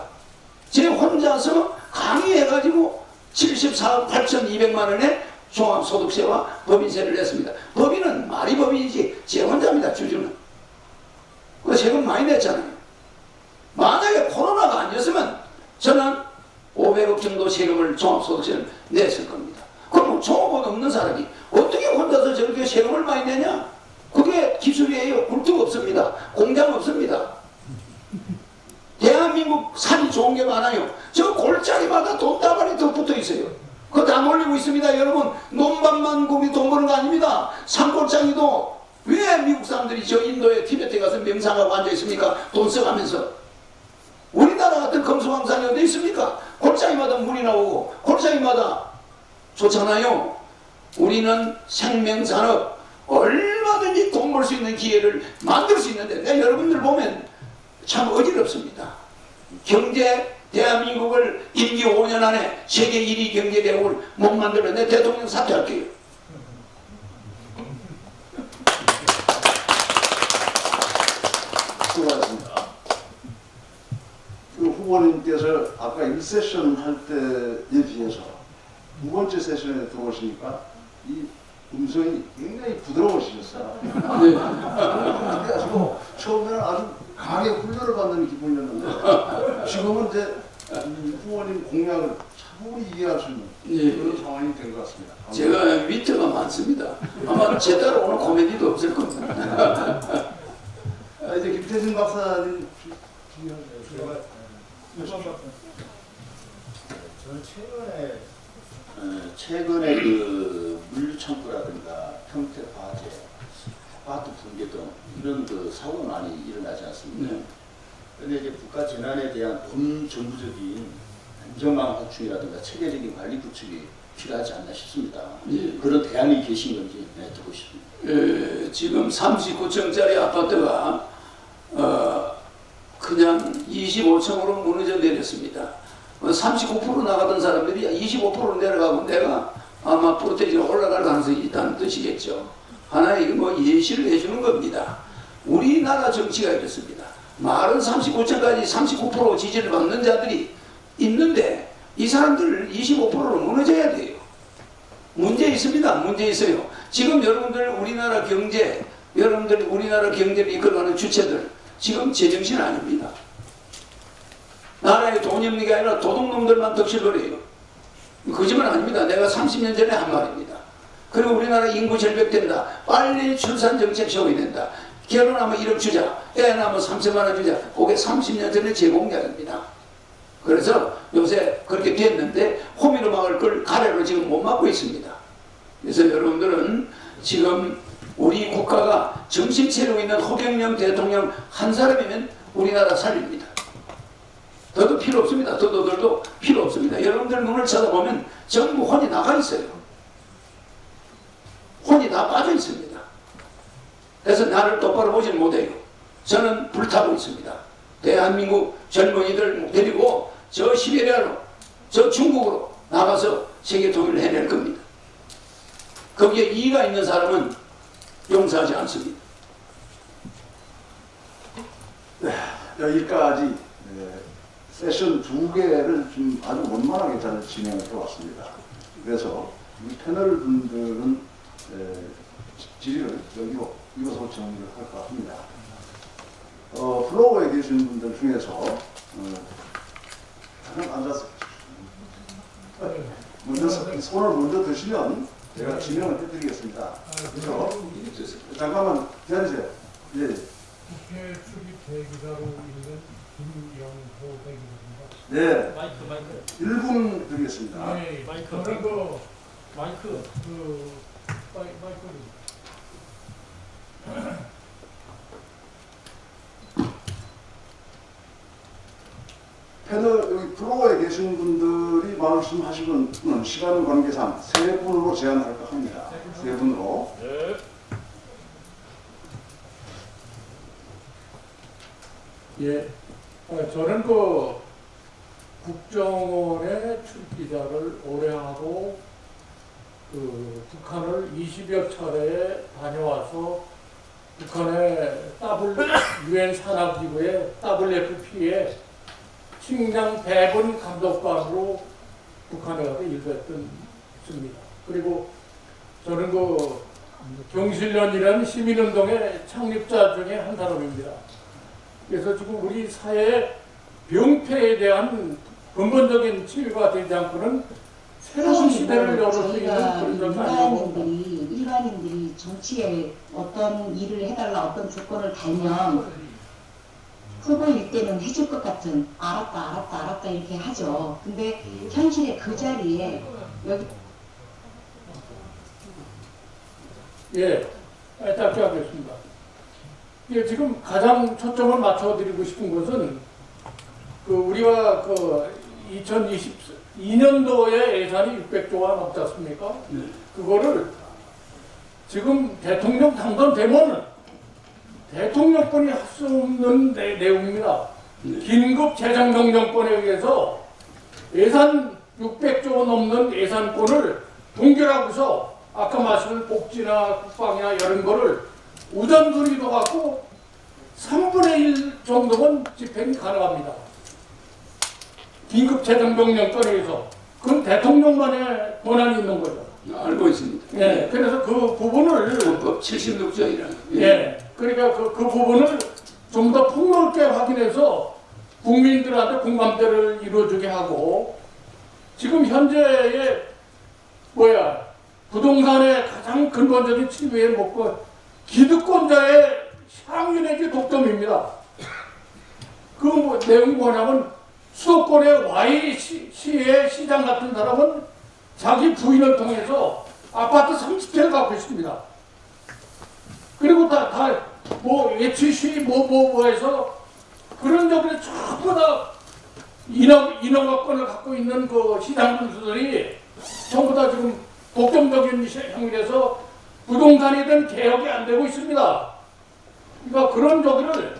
[SPEAKER 6] 제 혼자서 강의해가지고 74억 8,200만 원의 종합소득세와 법인세를 냈습니다. 법인은 말이 법인이지 제 혼자입니다. 주주는. 그 세금 많이 냈잖아요. 만약에 코로나가 아니었으면 저는 500억 정도 세금을 종합소득세를 냈을 겁니다. 그럼 종업원 없는 사람이 어떻게 혼자서 저렇게 세금을 많이 내냐? 그게 기술이에요. 굴뚝 없습니다. 공장 없습니다. 대한민국 산이 좋은 게 많아요. 저 골짜기마다 돈다발이 더 붙어 있어요. 그거 다 몰리고 있습니다. 여러분, 논밭만 우리 돈 버는 거 아닙니다. 산골짜기도 왜 미국 사람들이 저 인도에 티베트에 가서 명상하고 앉아 있습니까? 돈 써가면서. 우리나라 같은 금수강산이 어디 있습니까? 골짜기마다 물이 나오고 골짜기마다 좋잖아요. 우리는 생명산업 얼마든지 돈 벌 수 있는 기회를 만들 수 있는데 내가 여러분들 보면 참 어지럽습니다. 경제 대한민국을 임기 5년 안에 세계 1위 경제대국을 못 만들어 내 대통령 사퇴할게요.
[SPEAKER 5] 수고하셨습니다. 그 후보님께서 아까 1세션 할 때에 비해서 두 번째 세션에 들어오시니까 이 음성이 굉장히 부드러워지셨어요. 그래가지고 처음에는 아주 강하게 훈련을 받는 기분이었는데 지금은 이제 후보님 공약을 차분히 이해할 수 있는 그런 상황이 된 것 같습니다.
[SPEAKER 6] 제가 위트가 많습니다. 아마 제 따라 오늘 코미디도 없을 겁니다.
[SPEAKER 5] 이제 김태진 박사님
[SPEAKER 11] 저는
[SPEAKER 10] 최근에 그 물류창고라든가 평택 화재, 아파트 붕괴 등 이런 그 사고가 많이 일어나지 않습니까? 그런데 이제 국가 재난에 대한 범정부적인 안전망 구축이라든가 체계적인 관리 구축이 필요하지 않나 싶습니다. 그런 대안이 계신 건지 듣고 싶습니다.
[SPEAKER 6] 지금 39층짜리 아파트가 그냥 25층으로 무너져 내렸습니다. 39% 나가던 사람들이 25%로 내려가고 내가 아마 프로테이지가 올라갈 가능성이 있다는 뜻이겠죠. 하나의 뭐 예시를 해주는 겁니다. 우리나라 정치가 이렇습니다. 말은 39층까지 39% 지지를 받는 자들이 있는데 이 사람들 25%로 무너져야 돼요. 문제 있습니다. 문제 있어요. 지금 여러분들 우리나라 경제를 이끌어가는 주체들 지금 제정신 아닙니다. 나라에 돈이 없는 게 아니라 도둑놈들만 덕실거려요. 거짓말 아닙니다. 내가 30년 전에 한 말입니다. 그리고 우리나라 인구 절벽된다. 빨리 출산 정책 세워야 된다. 결혼하면 1억 주자. 애 낳으면 3천만 원 주자. 그게 30년 전에 제 공약입니다. 그래서 요새 그렇게 됐는데 호미로 막을 걸 가래로 지금 못 막고 있습니다. 그래서 여러분들은 지금 우리 국가가 정신 차리고 있는 허경영 대통령 한 사람이면 우리나라 살립니다. 더도 필요 없습니다. 더도 필요 없습니다. 여러분들 눈을 쳐다보면 전부 혼이 나가 있어요. 혼이 다 빠져 있습니다. 그래서 나를 똑바로 보지는 못해요. 저는 불타고 있습니다. 대한민국 젊은이들 데리고 저 시베리아로, 저 중국으로 나가서 세계 통일을 해낼 겁니다. 거기에 이의가 있는 사람은 용서하지 않습니다.
[SPEAKER 5] 여기까지 세션 2개를 좀 아주 원만하게 잘 진행을 해왔습니다. 그래서 우리 패널 분들은 질의를 이것으로 정리를 할 것 같습니다. 플로어에 계신 분들 중에서 앉아서 먼저 손을 먼저 드시면 제가 진행을 해드리겠습니다. 그래서 잠깐만 기다리세요. 예.
[SPEAKER 11] 국회 출입 대기사로 있는 김영호 대기사입니다.
[SPEAKER 5] 네,
[SPEAKER 11] 마이크.
[SPEAKER 5] 1분 드리겠습니다.
[SPEAKER 11] 네, 마이크. 저는 그 마이크 마이크를.
[SPEAKER 5] 패널 여기 프로에 계신 분들이 말씀하시는 시간 관계상 3분으로 제한할까 합니다. 3분으로.
[SPEAKER 11] 네. 예, 저는 그 국정원의 출기자를 오래 하고 그 북한을 20여 차례 다녀와서 북한의 UN 산하기구의 WFP의 식량 배분 감독관으로 북한에 가서 일했던 있습니다. 그리고 저는 그 경실련이라는 시민운동의 창립자 중에 한 사람입니다. 그래서 지금 우리 사회의 병폐에 대한 근본적인 치유가 되지 않고는 새로운 시대를 열을 수 있는 그런 점이 아니고
[SPEAKER 12] 일반인들이 정치에 어떤 일을 해달라 어떤 조건을 달면 후보일 때는 해줄 것 같은 알았다 이렇게 하죠. 근데 현실에 그 자리에 여기
[SPEAKER 11] 짧게 하겠습니다. 지금 가장 초점을 맞춰드리고 싶은 것은 그 우리가 그 2022년도에 예산이 600조가 넘지 않습니까? 그거를 지금 대통령 당선되면 대통령권이 할 수 없는 내용입니다. 긴급 재정명령권에 의해서 예산 600조 넘는 예산권을 동결하고서 아까 말씀한 복지나 국방이나 이런 거를 우선순위도 갖고 3분의 1 정도면 집행이 가능합니다. 긴급 재정명령권에 의해서 그건 대통령만의 권한이 있는 거죠.
[SPEAKER 6] 알고 있습니다.
[SPEAKER 11] 네, 그래서 그 부분을
[SPEAKER 6] 헌법 76조이라는.
[SPEAKER 11] 그러니까 그 부분을 좀 더 폭넓게 확인해서 국민들한테 공감대를 이루어주게 하고 지금 현재의 부동산의 가장 근본적인 치유의 목표 기득권자의 향유 내지 독점입니다. 그 내용이 뭐냐면 수도권의 Y시의 시장 같은 사람은 자기 부인을 통해서 아파트 30채를 갖고 있습니다. 그리고 예치시 해서 그런 적들이 전부 다 인허가권을 갖고 있는 그 시장 분수들이 전부 다 지금 독점적인 형태에서 부동산이든 개혁이 안 되고 있습니다. 그러니까 그런 저기를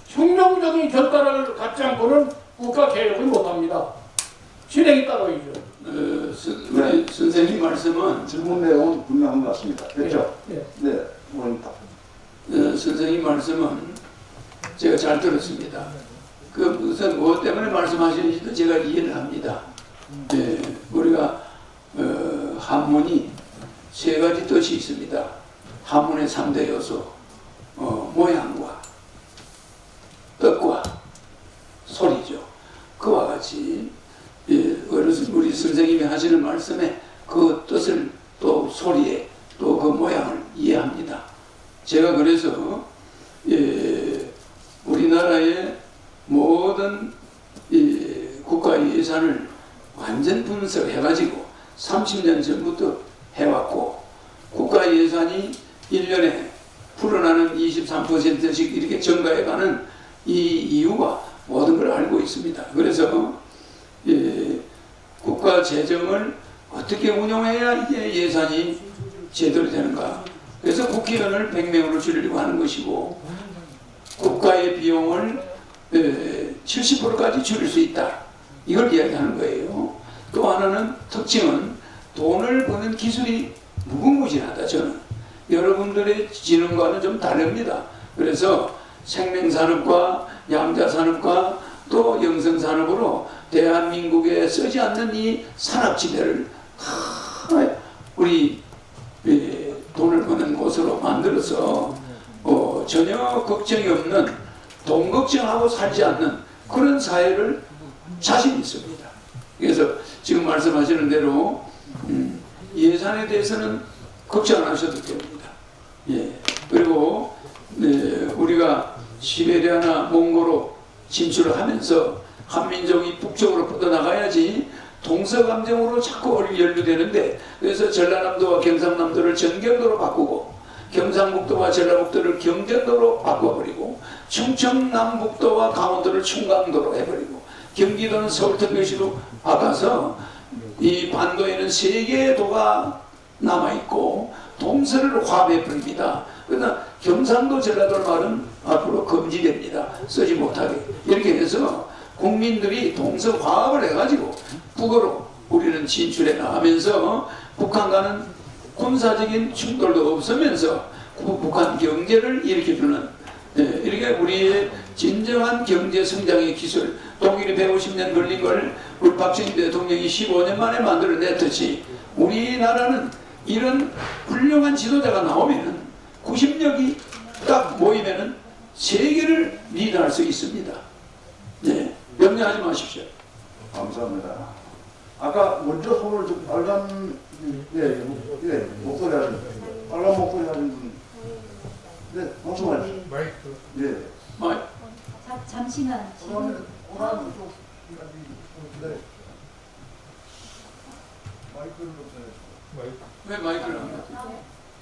[SPEAKER 11] 혁명적인 결단을 갖지 않고는 국가 개혁을 못합니다. 실행이 따라야죠.
[SPEAKER 6] 우리 선생님 말씀은
[SPEAKER 5] 질문 내용은 분명한 것 같습니다. 됐죠? 네, 고맙습니다.
[SPEAKER 6] 선생님 말씀은 제가 잘 들었습니다. 그 무슨 무엇 때문에 말씀하시는지도 제가 이해를 합니다. 우리가 한문이 세 가지 뜻이 있습니다. 한문의 3대 요소, 모양과 뜻과 소리죠. 그와 같이 우리 선생님이 하시는 말씀에 그 뜻을 또 소리에 또 그 모양을 이해합니다. 제가 그래서 우리나라의 모든 국가 예산을 완전 분석해가지고 30년 전부터 해왔고 국가 예산이 1년에 불어나는 23%씩 이렇게 증가해가는 이 이유가 모든 걸 알고 있습니다. 그래서 국가 재정을 어떻게 운용해야 이게 예산이 제대로 되는가. 그래서 국회의원을 100명으로 줄이려고 하는 것이고 국가의 비용을 70%까지 줄일 수 있다. 이걸 이야기하는 거예요. 또 하나는 특징은 돈을 버는 기술이 무궁무진하다. 저는 여러분들의 지능과는 좀 다릅니다. 그래서 생명산업과 양자산업과 또 영성산업으로 대한민국에 쓰지 않는 이 산업지대를 우리 돈을 버는 곳으로 만들어서 전혀 걱정이 없는 돈 걱정하고 살지 않는 그런 사회를 자신 있습니다. 그래서 지금 말씀하시는 대로 예산에 대해서는 걱정 안 하셔도 됩니다. 그리고 우리가 시베리아나 몽고로 진출을 하면서 한민족이 북쪽으로 뻗어나가야지 동서감정으로 자꾸 연루되는데, 그래서 전라남도와 경상남도를 전경도로 바꾸고 경상북도와 전라북도를 경전도로 바꿔버리고 충청남북도와 강원도를 충강도로 해버리고 경기도는 서울특별시로 바꿔서 이 반도에는 3개의 도가 남아있고 동서를 화합해버립니다. 그러나 경상도 전라도 말은 앞으로 금지됩니다. 쓰지 못하게. 이렇게 해서 국민들이 동서 화합을 해가지고 북으로 우리는 진출해 나가면서 북한과는 군사적인 충돌도 없으면서 북한 경제를 일으켜주는, 이렇게 우리의 진정한 경제 성장의 기술, 독일이 150년 걸린 걸 우리 박정희 대통령이 15년 만에 만들어냈듯이 우리나라는 이런 훌륭한 지도자가 나오면은 90력이 딱 모이면은 세계를 리드할 수 있습니다. 네, 염려하지 마십시오.
[SPEAKER 5] 감사합니다. 아까 먼저 손을 좀 빨간 목소리 하신 빨간 목소리 하신 분, 네, 말씀하시죠.
[SPEAKER 11] 마이크.
[SPEAKER 5] 예.
[SPEAKER 1] 잠시만. 지금
[SPEAKER 5] 오라는 쪽 네. 마이크를 좀
[SPEAKER 6] 왜 마이크를 안 해?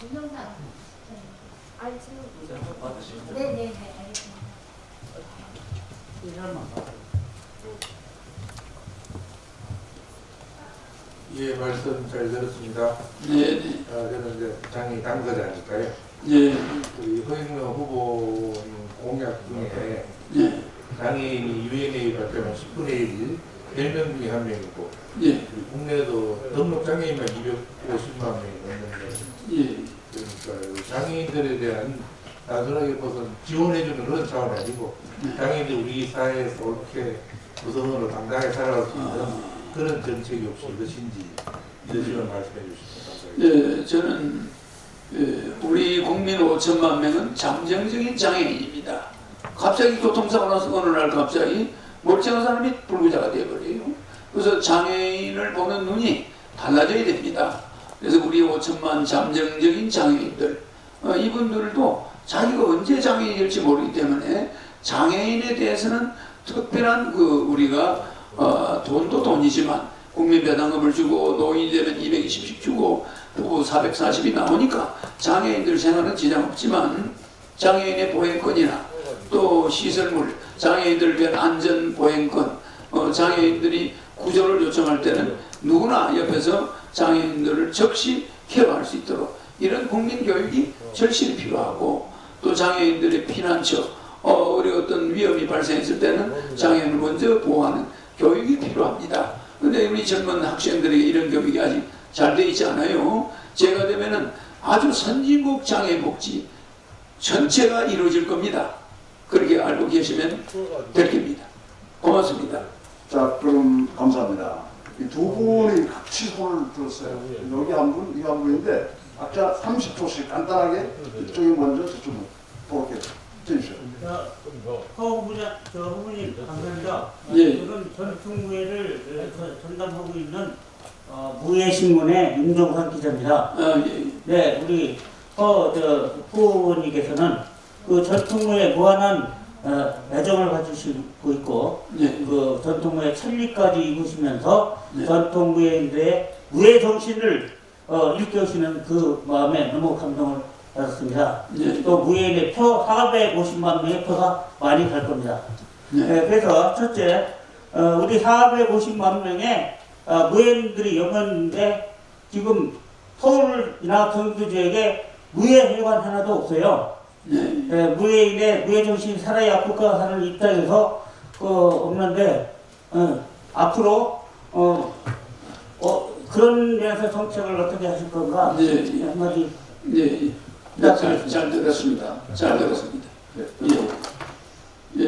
[SPEAKER 1] 동영상.
[SPEAKER 8] 아니 지금
[SPEAKER 1] 네네네, 알겠습니다.
[SPEAKER 9] 예, 말씀 잘 들었습니다.
[SPEAKER 6] 네.
[SPEAKER 9] 저는 이제 장애인 당사자니까요.
[SPEAKER 6] 네.
[SPEAKER 9] 우리 허영명 후보님 공약 중에
[SPEAKER 6] 네.
[SPEAKER 9] 장애인이 UNA 발표한 10분의 1, 10명 중에 1명이고,
[SPEAKER 6] 예.
[SPEAKER 9] 국내에도 등록 장애인만 250만 명이 넘는데,
[SPEAKER 6] 예.
[SPEAKER 9] 그러니까 장애인들에 대한 단순하게 무슨 지원해주는 그런 차원이 아니고, 장애인들 우리 사회에서 옳게 구성으로 당당하게 살아갈 수 있는 그런 정책이 혹시 무엇인지 이런 말씀해 주시면 감사하겠습니다.
[SPEAKER 6] 예, 저는 우리 국민 5천만 명은 잠정적인 장애인입니다. 갑자기 교통사고 나서 어느 날 갑자기 멀쩡한 사람이 불구자가 되어버려요. 그래서 장애인을 보는 눈이 달라져야 됩니다. 그래서 우리 5천만 잠정적인 장애인들, 이분들도 자기가 언제 장애인이 될지 모르기 때문에 장애인에 대해서는 특별한 우리가 돈도 돈이지만 국민배당금을 주고 노인이 되면 220씩 주고 부부 440이 나오니까 장애인들 생활은 지장 없지만 장애인의 보행권이나 또 시설물, 장애인들을 위한 안전 보행권, 장애인들이 구조를 요청할 때는 누구나 옆에서 장애인들을 적시 케어할 수 있도록 이런 국민교육이 절실히 필요하고, 또 장애인들의 피난처, 우리 어떤 위험이 발생했을 때는 장애인을 먼저 보호하는 교육이 필요합니다. 근데 우리 젊은 학생들에게 이런 교육이 아직 잘 돼 있지 않아요. 제가 되면은 아주 선진국 장애인 복지 전체가 이루어질 겁니다. 그렇게 알고 계시면 될 겁니다. 고맙습니다.
[SPEAKER 5] 자, 그럼 감사합니다. 이 두 분이 같이 손을 들었어요. 여기 한 분, 이 한 분인데 각자 30초씩 간단하게 이쪽이 먼저 저쪽은 그렇게 해주십시오.
[SPEAKER 13] 후보님 감사합니다.
[SPEAKER 6] 예.
[SPEAKER 13] 저는 전통무예를 전담하고 있는 무예신문의 윤종상 기자입니다.
[SPEAKER 6] 예.
[SPEAKER 13] 네, 우리 후보님께서는 그 전통무예 무한한 애정을 가지시고 있고,
[SPEAKER 6] 예.
[SPEAKER 13] 그 전통무예 천리까지 입으시면서
[SPEAKER 6] 예.
[SPEAKER 13] 전통무예인들의 무예 정신을 일깨우시는 그 마음에 너무 감동을 받았습니다.
[SPEAKER 6] 예.
[SPEAKER 13] 또 무예인의 표 450만 명의 표가 많이 갈 겁니다. 네, 그래서 첫째, 우리 450만 명의 무예인들이 영원인데 지금 서울이나 경주 지역에 무예회관 하나도 없어요. 네, 무예인의 무예정신이 살아야 국가가 사는 입장에서 없는데 앞으로 그런 면에서 정책을 어떻게 하실 건가?
[SPEAKER 6] 네.
[SPEAKER 13] 한마디.
[SPEAKER 6] 네. 잘 들었습니다. 잘 들었습니다.
[SPEAKER 5] 네.
[SPEAKER 6] 예.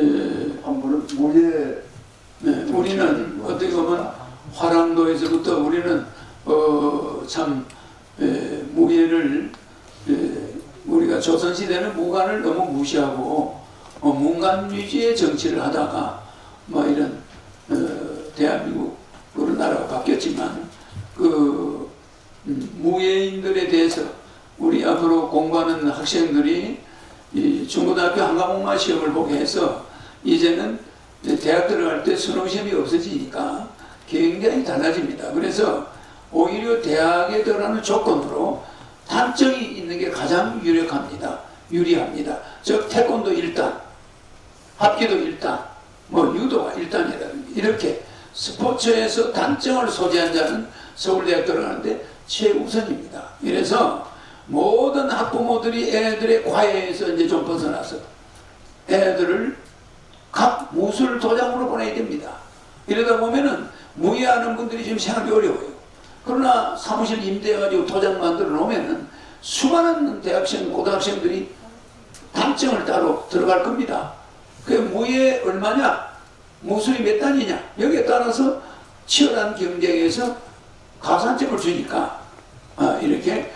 [SPEAKER 5] 한 분은 무예.
[SPEAKER 6] 네, 우리는 어떻게 보면 화랑도에서부터 우리는 참 무예를 우리가 조선시대는 무관을 너무 무시하고 문관 위주의 정치를 하다가 뭐 이런 대한민국 우리나라가 바뀌었지만 그 무예인들에 대해서 우리 앞으로 공부하는 학생들이 이 중고등학교 한 과목만 시험을 보게 해서 이제는 대학 들어갈 때 수능 시험이 없어지니까 굉장히 달라집니다. 그래서 오히려 대학에 들어가는 조건으로 단점이 있는 게 가장 유리합니다. 즉 태권도 1단, 합기도 1단, 뭐 유도가 1단이라든지 이렇게 스포츠에서 단점을 소지한 자는 서울대학 들어가는데 최우선입니다. 그래서 모든 학부모들이 애들의 과외에서 이제 좀 벗어나서 애들을 각 무술 도장으로 보내야 됩니다. 이러다 보면은 무예하는 분들이 지금 생활이 어려워요. 그러나 사무실 임대해가지고 도장 만들어 놓으면은 수많은 대학생, 고등학생들이 단점을 따로 들어갈 겁니다. 그 무예 얼마냐? 무술이 몇 단이냐? 여기에 따라서 치열한 경쟁에서 가산점을 주니까 이렇게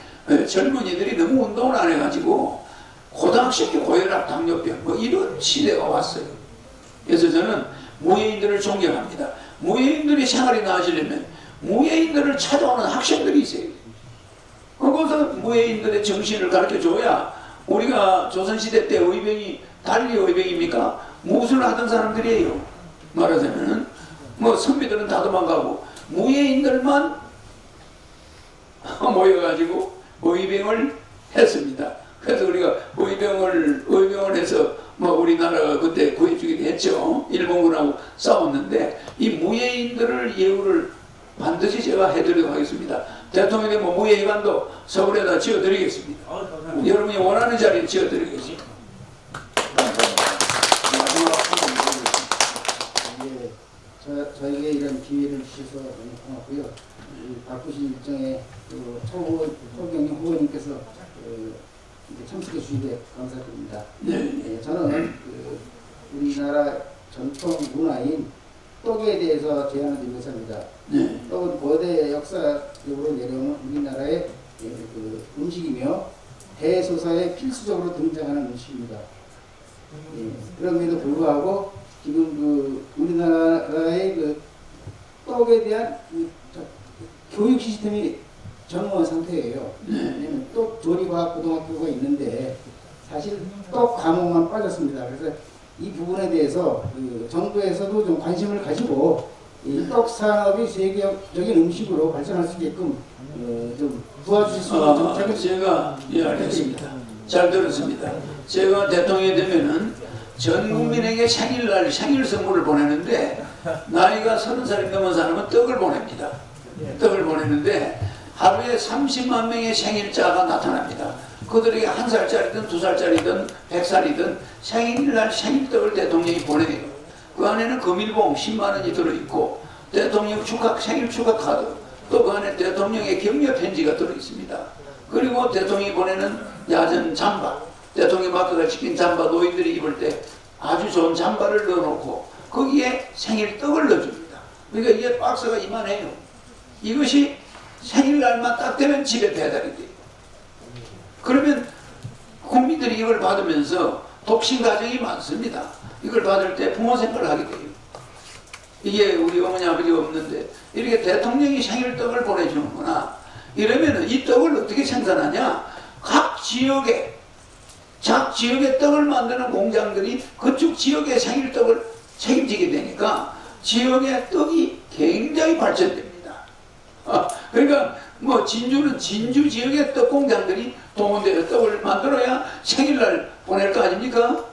[SPEAKER 6] 젊은이들이 너무 운동을 안 해가지고 고등학생이 고혈압, 당뇨병 뭐 이런 시대가 왔어요. 그래서 저는 무예인들을 존경합니다. 무예인들이 생활이 나아지려면 무예인들을 찾아오는 학생들이 있어요. 그것서 무예인들의 정신을 가르쳐줘야 우리가 조선시대 때 의병이 달리 의병입니까? 무술을 하던 사람들이에요. 말하자면 뭐 선비들은 다 도망가고 무예인들만 모여가지고 의병을 했습니다. 그래서 우리가 의병을 해서 뭐 우리나라가 그때 구해주기도 했죠. 일본군하고 싸웠는데 이 무예인들을 예우를 반드시 제가 해드리도록 하겠습니다. 대통령이 되면 무예회관도 서울에다 지어드리겠습니다. 여러분이 원하는 자리에 지어드리겠습니다.
[SPEAKER 14] 저에게 이런 기회를 주셔서 너무 고맙고요. 바쁘신 일정에 초경영 후보님께서 참석해 주시게 감사드립니다. 저는 우리나라 전통 문화인 떡에 대해서 제안을 드리고자 합니다. 떡은 거대 역사적으로 내려오는 우리나라의 음식이며 대소사에 필수적으로 등장하는 음식입니다. 그럼에도 불구하고 지금 우리나라의 떡에 대한 교육 시스템이 전무한 상태예요. 왜냐하면 떡 조리과학 고등학교가 있는데 사실 떡 과목만 빠졌습니다. 그래서 이 부분에 대해서 정부에서도 좀 관심을 가지고 이 떡 산업이 세계적인 음식으로 발전할 수 있게끔 좀 도와주실 수 있는 정책을
[SPEAKER 6] 제가 알겠습니다. 잘 들었습니다. 제가 대통령이 되면은 전 국민에게 생일날 생일 선물을 보내는데 나이가 30살이 넘은 사람은 떡을 보냅니다. 떡을 보내는데 하루에 30만 명의 생일자가 나타납니다. 그들에게 1살짜리든 2살짜리든 100살이든 생일날 생일떡을 대통령이 보내요. 그 안에는 금일봉 10만 원이 들어있고 대통령 생일 축하 카드, 또 그 안에 대통령의 격려 편지가 들어있습니다. 그리고 대통령이 보내는 야전 잠바, 대통령 마크가 찍힌 잠바 노인들이 입을 때 아주 좋은 잠바를 넣어놓고 거기에 생일떡을 넣어줍니다. 그러니까 이게 박스가 이만해요. 이것이 생일날만 딱 되면 집에 배달이 돼요. 그러면 국민들이 이걸 받으면서 독신 가정이 많습니다. 이걸 받을 때 부모 생각을 하게 돼요. 이게 우리 어머니 아버지가 없는데 이렇게 대통령이 생일떡을 보내주는구나. 이러면은 이 떡을 어떻게 생산하냐? 각 지역에 떡을 만드는 공장들이 그쪽 지역의 생일떡을 책임지게 되니까 지역의 떡이 굉장히 발전됩니다. 그러니까 뭐 진주는 진주 지역의 떡 공장들이 동원되어 떡을 만들어야 생일날 보낼 거 아닙니까?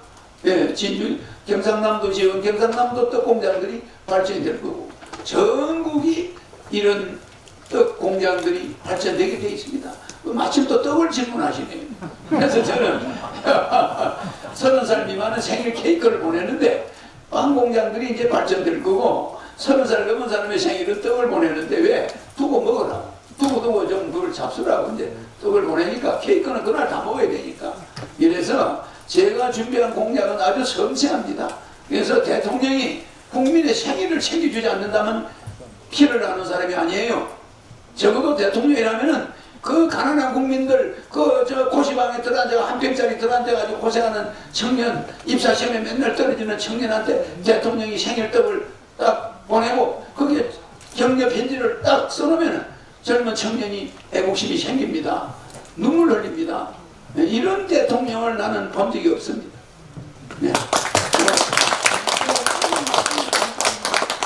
[SPEAKER 6] 예, 진주 경상남도 지역은 경상남도 떡 공장들이 발전이 될 거고 전국이 이런 떡 공장들이 발전되게 되어 있습니다. 마침 또 떡을 질문하시네요. 그래서 저는 30살 미만은 생일 케이크를 보내는데 빵 공장들이 이제 발전될 거고 30살 넘은 사람의 생일은 떡을 보내는데 왜? 두고 먹으라. 두고 좀 그걸 잡수라고 이제 떡을 보내니까 케이크는 그날 다 먹어야 되니까. 이래서 제가 준비한 공약은 아주 섬세합니다. 그래서 대통령이 국민의 생일을 챙겨주지 않는다면 피를 나는 사람이 아니에요. 적어도 대통령이라면은 그 가난한 국민들, 고시방에 들어앉아 한 평짜리 들어앉아가지고 고생하는 청년, 입사시험에 맨날 떨어지는 청년한테 대통령이 생일떡을 딱 보내고 거기에 격려 편지를 딱 써놓으면 젊은 청년이 애국심이 생깁니다. 눈물 흘립니다. 이런 대통령을 나는 본 적이 없습니다. 네.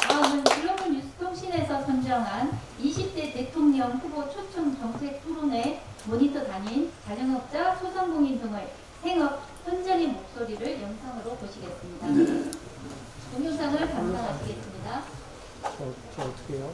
[SPEAKER 1] 다음은 글로벌 뉴스통신에서 선정한 20대 대통령 후보 초청 정책 토론회 모니터 단인 자영업자, 소상공인 등의 생업 현장의 목소리를 영상으로 보시겠습니다.
[SPEAKER 6] 네.
[SPEAKER 1] 동영상을 감상하시겠습니다.
[SPEAKER 11] 저 어떻게 해요?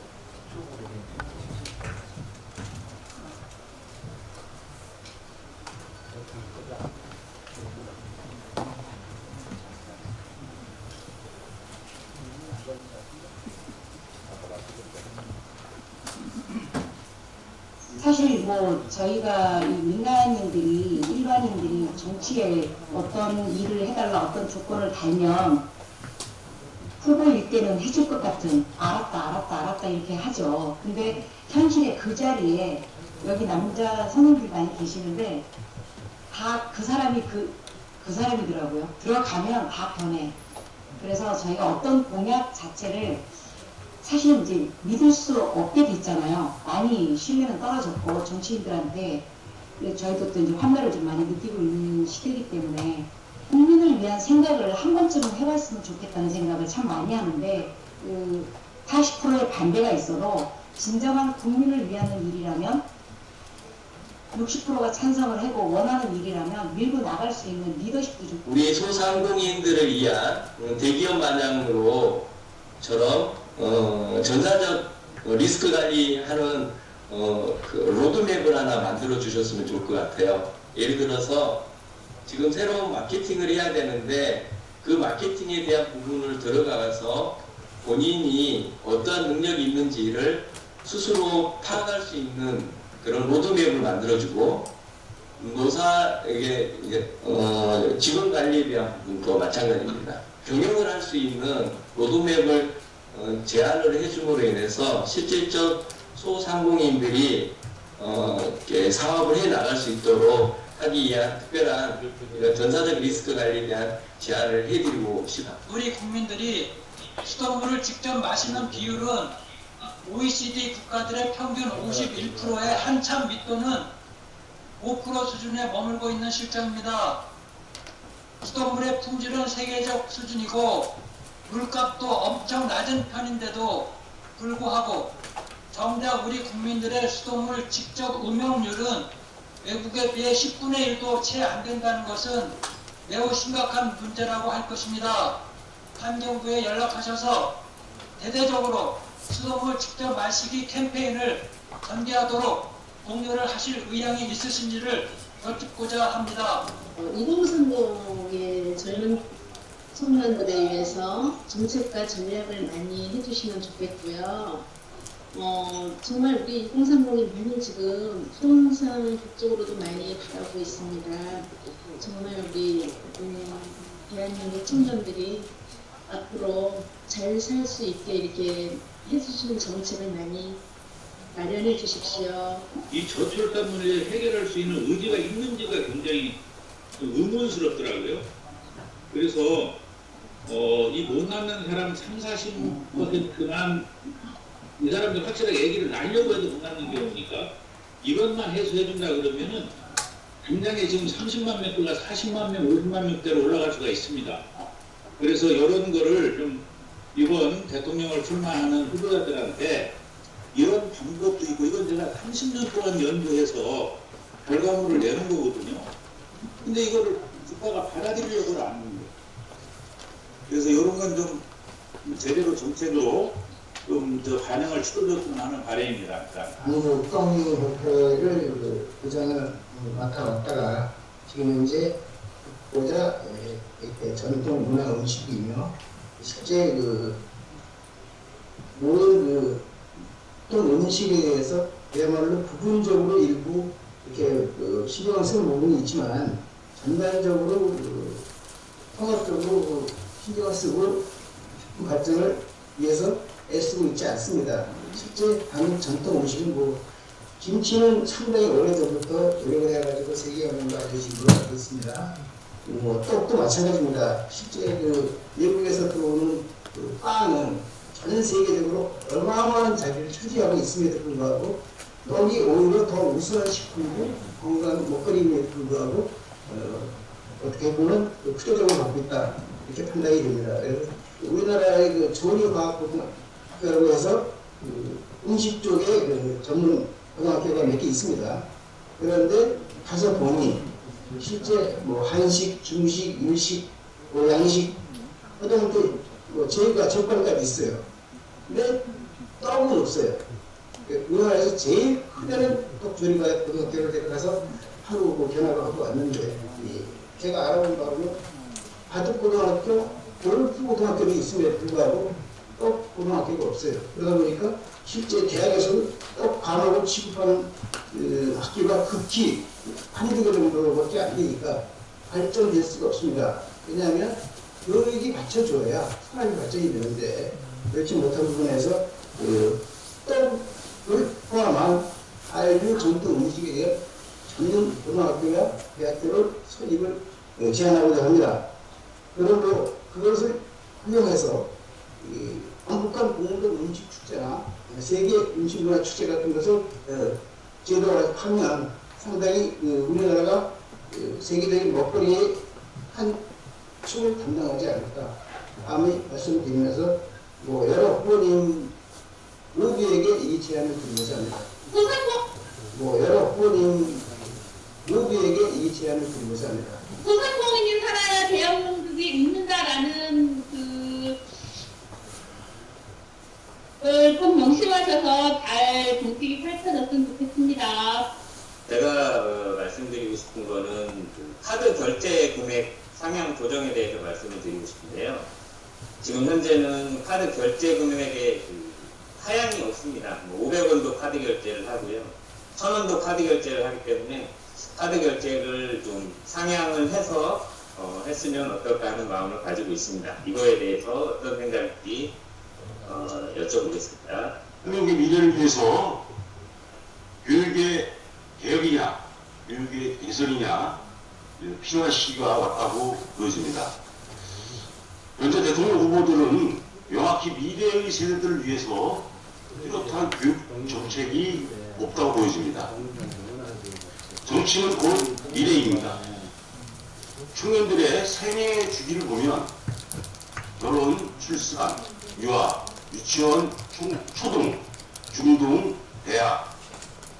[SPEAKER 12] 사실 뭐 저희가 이 민간인들이 일반인들이 정치에 어떤 일을 해달라 어떤 조건을 달면 후보일 때는 해줄 것 같은 알았다 이렇게 하죠. 근데 현실에 그 자리에 여기 남자 선생님들 많이 계시는데 다 그 사람이 그 사람이더라고요. 들어가면 다 변해. 그래서 저희가 어떤 공약 자체를 사실 이제 믿을 수 없게 됐잖아요. 많이 신뢰는 떨어졌고 정치인들한테 저희도 또 이제 환멸을 좀 많이 느끼고 있는 시대이기 때문에 국민을 위한 생각을 한 번쯤은 해봤으면 좋겠다는 생각을 참 많이 하는데 40%의 반대가 있어도 진정한 국민을 위한 일이라면 60%가 찬성을 하고 원하는 일이라면 밀고 나갈 수 있는 리더십도 좀
[SPEAKER 15] 우리 소상공인들을 위한 대기업 마냥으로처럼 전사적 리스크 관리하는 그 로드맵을 하나 만들어 주셨으면 좋을 것 같아요. 예를 들어서 지금 새로운 마케팅을 해야 되는데 그 마케팅에 대한 부분을 들어가서 본인이 어떠한 능력이 있는지를 스스로 파악할 수 있는 그런 로드맵을 만들어주고 노사에게 직원 관리에 대한 부분도 마찬가지입니다. 경영을 할 수 있는 로드맵을 제안을 해줌으로 인해서 실질적 소상공인들이 사업을 해 나갈 수 있도록 하기 위한 특별한 전사적 리스크 관리에 대한 제안을 해드리고 싶습니다.
[SPEAKER 16] 우리 국민들이 수돗물을 직접 마시는 비율은 OECD 국가들의 평균 51%에 한참 밑도는 5% 수준에 머물고 있는 실정입니다. 수돗물의 품질은 세계적 수준이고 물값도 엄청 낮은 편인데도 불구하고 정작 우리 국민들의 수돗물 직접 음용률은 외국에 비해 10분의 1도 채 안 된다는 것은 매우 심각한 문제라고 할 것입니다. 환경부에 연락하셔서 대대적으로 수돗물 직접 마시기 캠페인을 전개하도록 독려를 하실 의향이 있으신지를 여쭙고자 합니다.
[SPEAKER 17] 2030의 젊은 청년들에 위해서 정책과 전략을 많이 해주시면 좋겠고요. 정말 우리 2030이 많이 지금 부동산 그쪽으로도 많이 바라고 있습니다. 정말 우리 대한민국 청년들이 앞으로 잘 살 수 있게 이렇게 해주시는 정책을 많이 마련해 주십시오.
[SPEAKER 18] 이 저출산 문제를 해결할 수 있는 의지가 있는지가 굉장히 의문스럽더라고요. 그래서 이 못 낳는 사람 30-40%만 이 사람들 확실하게 얘기를 낳으려고 해도 못 낳는 경우니까 이것만 해소해준다 그러면은 당장에 지금 30만 명대가 40만 명, 50만 명대로 올라갈 수가 있습니다. 그래서 이런 거를 좀 이번 대통령을 출마하는 후보자들한테 이런 방법도 있고 이건 제가 30년 동안 연구해서 결과물을 내는 거거든요. 근데 이거를 국가가 받아들이려고 안 하는 거예요. 그래서 이런 건 좀 제대로 정책으로 좀 더 반영을 시켜줬으면 하는 바람입니다.
[SPEAKER 14] 국방위 협회를 부장을 맡아왔다가 지금 현재 보자 전통 문화 음식이며 실제 모든 또 음식에 대해서 그야말로 부분적으로 일부 이렇게 신경을 쓰는 부분이 있지만 전반적으로 통합적으로 신경을 쓰고 발전을 위해서 애쓰고 있지 않습니다. 실제 한국 전통 음식은 김치는 상당히 오래전부터 노력을 해가지고 세계연맹도 알려진 걸로 알고 있습니다. 떡도 마찬가지입니다. 실제 미국에서 들어오는 빵은 전 세계적으로 어마어마한 자리를 차지하고 있음에도 불구하고 떡이 오히려 더 우수한 식품이고 건강 먹거리임에도 불구하고 어떻게 보면 부조적으로 먹고 있다 이렇게 판단이 됩니다. 그래서 우리나라의 그 조리과학고등학교라고 해서 음식 쪽에 그 전문 고등학교가 몇 개 있습니다. 그런데 가서 보니 실제 뭐 한식, 중식, 일식, 뭐 양식, 하다못해 뭐 저희가 적반까지 있어요. 근데 떡은 없어요. 우리나라에서 제일 크다는 떡조리과 고등학교를 제가 가서 하루 뭐 견학을 하고 왔는데, 제가 알아본 바로는 바둑고등학교, 골프고등학교도 있음에도 불구하고 떡고등학교가 없어요. 그러다 보니까 실제 대학에서는 떡 과목을 취급하는 학교가 극히 한두 개 정도밖에 안 되니까 발전될 수가 없습니다. 왜냐하면 교육이 받쳐줘야 사람이 발전이 되는데, 그렇지 못한 부분에서 떡을 포함한 한류 전통 음식에 대한 전문 고등학교와 대학교를 설립을 제안하고자 합니다. 그리고 그것을 활용해서 한국한 공동 음식 축제나 세계 음식문화 축제 같은 것을 제도화해서 하면 상당히 우리나라가 세계적인 먹거리의 한 축을 담당하지 않을까 감히 말씀드리면서 뭐 여러 후보님 모두에게 이 제안을 드리고자 합니다. 여러 후보님 모두에게 이 제안을 드리고자 합니다.
[SPEAKER 17] 소상공인이 살아야 대한민국이 있는다라는 그걸 꼭 명심하셔서 잘 정책이 펼쳐졌으면 좋겠습니다.
[SPEAKER 19] 제가 말씀드리고 싶은 거는 카드 결제 금액 상향 조정에 대해서 말씀을 드리고 싶은데요. 지금 현재는 카드 결제 금액에 하향이 없습니다. 500원도 카드 결제를 하고요. 1000원도 카드 결제를 하기 때문에 카드 결제를 좀 상향을 해서 했으면 어떨까 하는 마음을 가지고 있습니다. 이거에 대해서 어떤 생각인지 여쭤보겠습니다.
[SPEAKER 4] 한국의 미래를 위해서 교육의 개혁이냐, 교육의 개선이냐 필요한 시기가 왔다고 보여집니다. 현재 대통령 후보들은 명확히 미래의 세대들을 위해서 뚜렷한 교육 정책이 없다고 보여집니다. 정치는 곧 미래입니다. 청년들의 생애 주기를 보면 결혼, 출산, 유아, 유치원, 초등, 중등, 대학,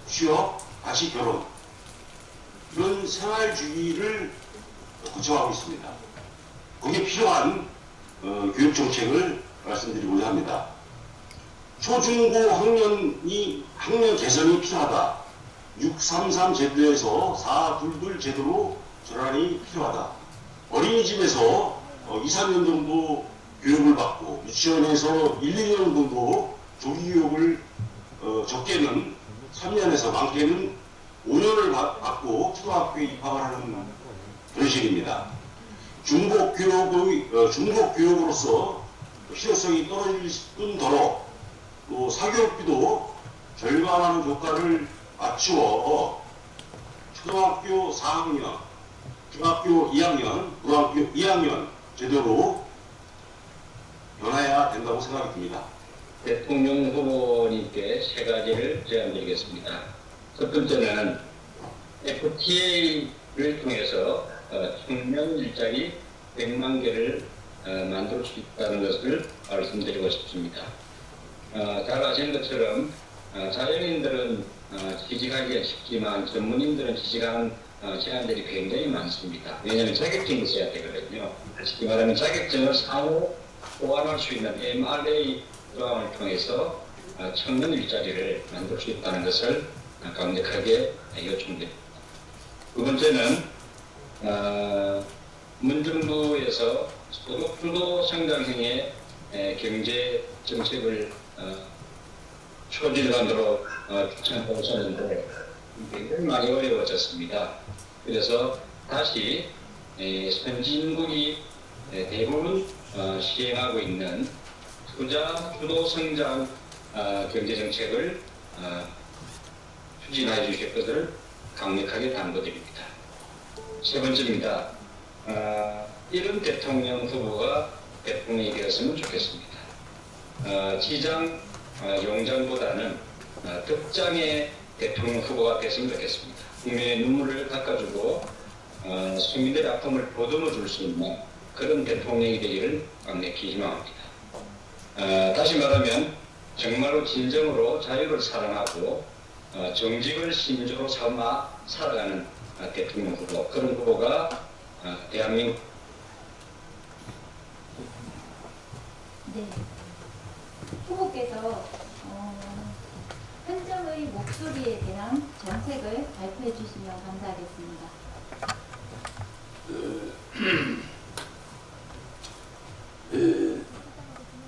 [SPEAKER 4] 취업, 다시 결혼 이런 생활 주기를 거쳐가고 있습니다. 거기에 필요한 교육 정책을 말씀드리고자 합니다. 초중고 학년 개선이 필요하다. 633 제도에서 422 제도로 전환이 필요하다. 어린이집에서 2, 3년 정도 교육을 받고 유치원에서 1, 2년 정도 조기교육을 적게는 3년에서 많게는 5년을 받고 초등학교에 입학을 하는 방식입니다. 중복교육으로서 필요성이 떨어질 뿐더러 또 사교육비도 절감하는 효과를 맞추어 초등학교 4학년, 중학교 2학년, 고등학교 2학년 제대로 변화해야 된다고 생각이 듭니다.
[SPEAKER 20] 대통령 후보님께 세 가지를 제안드리겠습니다. 첫 번째는 FTA를 통해서 청년 일자리 100만 개를 만들 수 있다는 것을 말씀드리고 싶습니다. 잘 아시는 것처럼 자연인들은 취직하기가 쉽지만 전문인들은 취직하는 제한들이 굉장히 많습니다. 왜냐하면 자격증이 있어야 되거든요. 쉽게 말하면 자격증을 상호 보완할 수 있는 MRA 프로그램을 통해서 청년 일자리를 만들 수 있다는 것을 강력하게 요청드립니다. 두 번째는 문정부에서 소득 주도 성장형의 경제 정책을 추진하도록 추천하고 있었는데 굉장히 많이 어려워졌습니다. 그래서 다시 선진국이 대부분 시행하고 있는 투자 주도 성장 경제 정책을 추진해 주실 것을 강력하게 당부드립니다. 세 번째입니다. 이런 대통령 후보가 대통령이 되었으면 좋겠습니다. 지장, 용장보다는 득장의 대통령 후보가 됐으면 좋겠습니다. 국민의 눈물을 닦아주고 국민들의 아픔을 보듬어 줄 수 있는 그런 대통령이 되기를 강력히 희망합니다. 다시 말하면 정말로 진정으로 자유를 사랑하고 정직을 신조로 삼아 살아가는 대통령 후보, 그런 후보가 대한민국.
[SPEAKER 1] 네. 후보께서 현정의 목소리에 대한 정책을 발표해 주시면 감사하겠습니다.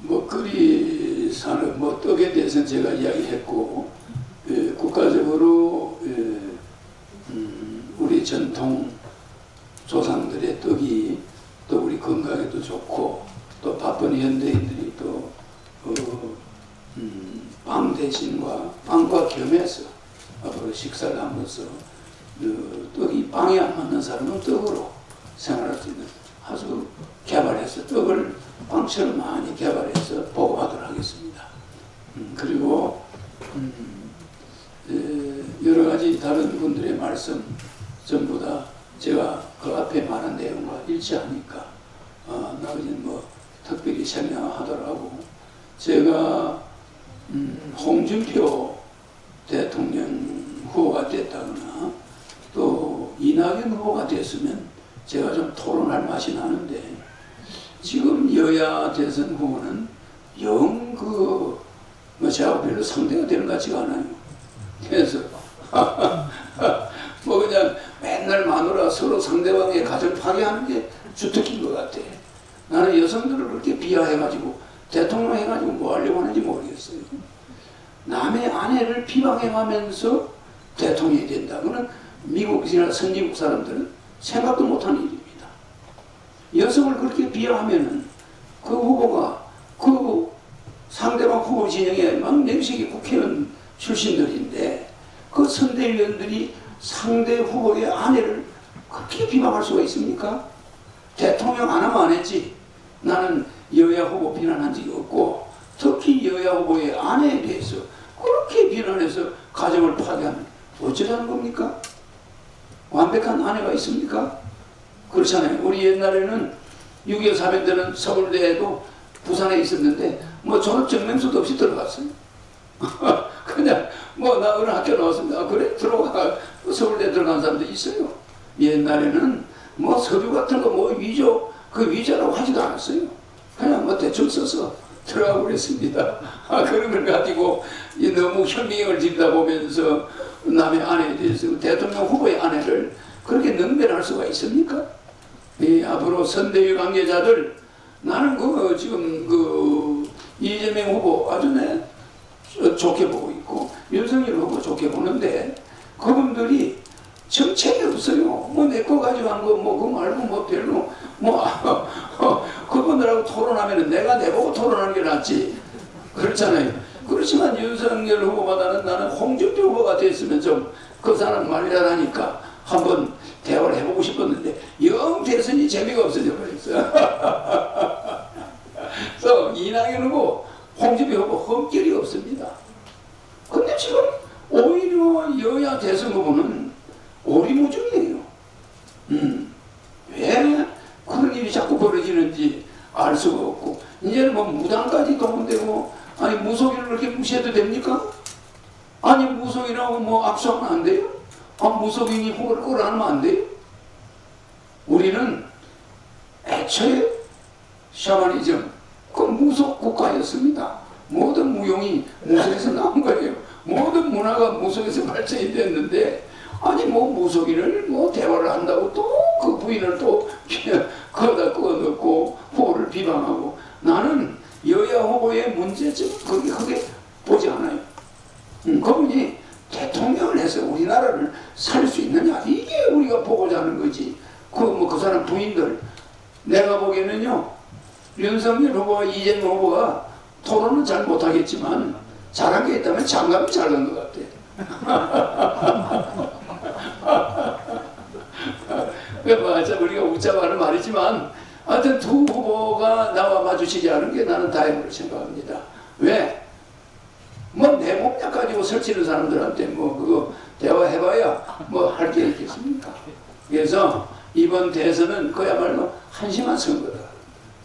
[SPEAKER 6] 먹거리 산업, 떡에 대해서는 제가 이야기했고, 국가적으로 우리 전통 조상들의 떡이 또 우리 건강에도 좋고, 또 바쁜 현대인들이 또 빵 대신과 빵과 겸해서 앞으로 식사를 하면서 떡이 빵에 안 맞는 사람은 떡으로 생활할 수 있는 아주 개발해서 떡을 빵처럼 많이 개발해서 보급하도록 하겠습니다. 그리고 여러 가지 다른 분들의 말씀 전부 다 제가 그 앞에 말한 내용과 일치하니까 나머지는 특별히 설명하도록 하고, 제가 홍준표 대통령 후보가 됐다거나 또 이낙연 후보가 됐으면 제가 좀 토론할 맛이 나는데, 지금 여야 대선 후보는 영 제가 별로 상대가 되는 것 같지가 않아요. 그래서 그냥 맨날 마누라 서로 상대방의 가정 파괴하는 게 주특기인 것 같아. 나는 여성들을 그렇게 비하해가지고 대통령 해가지고 뭐 하려고 하는지 모르겠어요. 남의 아내를 비방해가면서 대통령이 된다. 그는 미국이나 선진국 사람들은 생각도 못하는 일입니다. 여성을 그렇게 비하하면은 그 후보가 그 상대방 후보 진영에 막 nem식이 국회의원 출신들인데, 그 선대위원들이 상대 후보의 아내를 그렇게 비방할 수가 있습니까? 대통령 안 하면 안 했지. 나는 여야 후보 비난한 적이 없고, 특히 여야 후보의 아내에 대해서 그렇게 비난해서 가정을 파괴하면 어쩌자는 겁니까? 완벽한 아내가 있습니까? 그렇잖아요. 우리 옛날에는 6.25 사변 때는 서울대에도 부산에 있었는데 졸업 증명서도 없이 들어갔어요. 그냥 나 어느 학교 나왔습니다. 그래 들어가. 서울대 들어간 사람도 있어요. 옛날에는 서류 같은 거 위조, 그 위조라고 하지도 않았어요. 그냥 대충 써서 들어가고 그랬습니다. 그런 걸 가지고 너무 혐의를 지르다 보면서 남의 아내에 대해서 대통령 후보의 아내를 그렇게 능멸할 수가 있습니까? 앞으로 선대위 관계자들, 나는 지금 이재명 후보 아주 좋게 보고 있고, 윤석열 후보 좋게 보는데, 그분들이 정책이 없어요. 내 거 가지고 한 거, 그거 말고 별로, 그분들하고 토론하면 내가 내보고 토론하는 게 낫지. 그렇잖아요. 그렇지만 윤석열 후보보다는 나는 홍준표 후보가 됐으면 좀 그 사람 말 잘하니까 한번 대화를 해보고 싶었는데, 영 대선이 재미가 없어져 버렸어요. 그래서 이낙연 후보, 홍준표 후보 흠결이 없습니다. 근데 지금 오히려 여야 대선 후보는 오리무중이에요. 왜 그런 일이 자꾸 벌어지는지 알 수가 없고, 이제는 무당까지 동원되고, 아니 무속인을 그렇게 무시해도 됩니까? 아니 무속인하고 악수하면 안 돼요? 무속인이 후보를 끌어안으면 안 돼요? 우리는 애초에 샤머니즘, 무속 국가였습니다. 모든 무용이 무속에서 나온 거예요. 모든 문화가 무속에서 발전이 됐는데, 아니 무속인을 대화를 한다고 또 그 부인을 또 거기다 꺼넣고 후보를 비방하고, 나는 여야 후보의 문제점은 그렇게 크게 보지 않아요. 그분이 대통령을 해서 우리나라를 살 수 있느냐, 이게 우리가 보고자 하는 거지. 그 사람 부인들, 내가 보기에는요, 윤석열 후보와 이재명 후보가 토론은 잘 못하겠지만 잘한 게 있다면 장갑이 잘한 것 같아. 우리가 웃자고 하는 말이지만, 하여튼 두 후보가 나와 마주치지 않은 게 나는 다행으로 생각합니다. 왜? 내 몸 약간 가지고 설치는 사람들한테 뭐 그거 대화해봐야 뭐 할 게 있겠습니까? 그래서 이번 대선은 그야말로 한심한 선거다.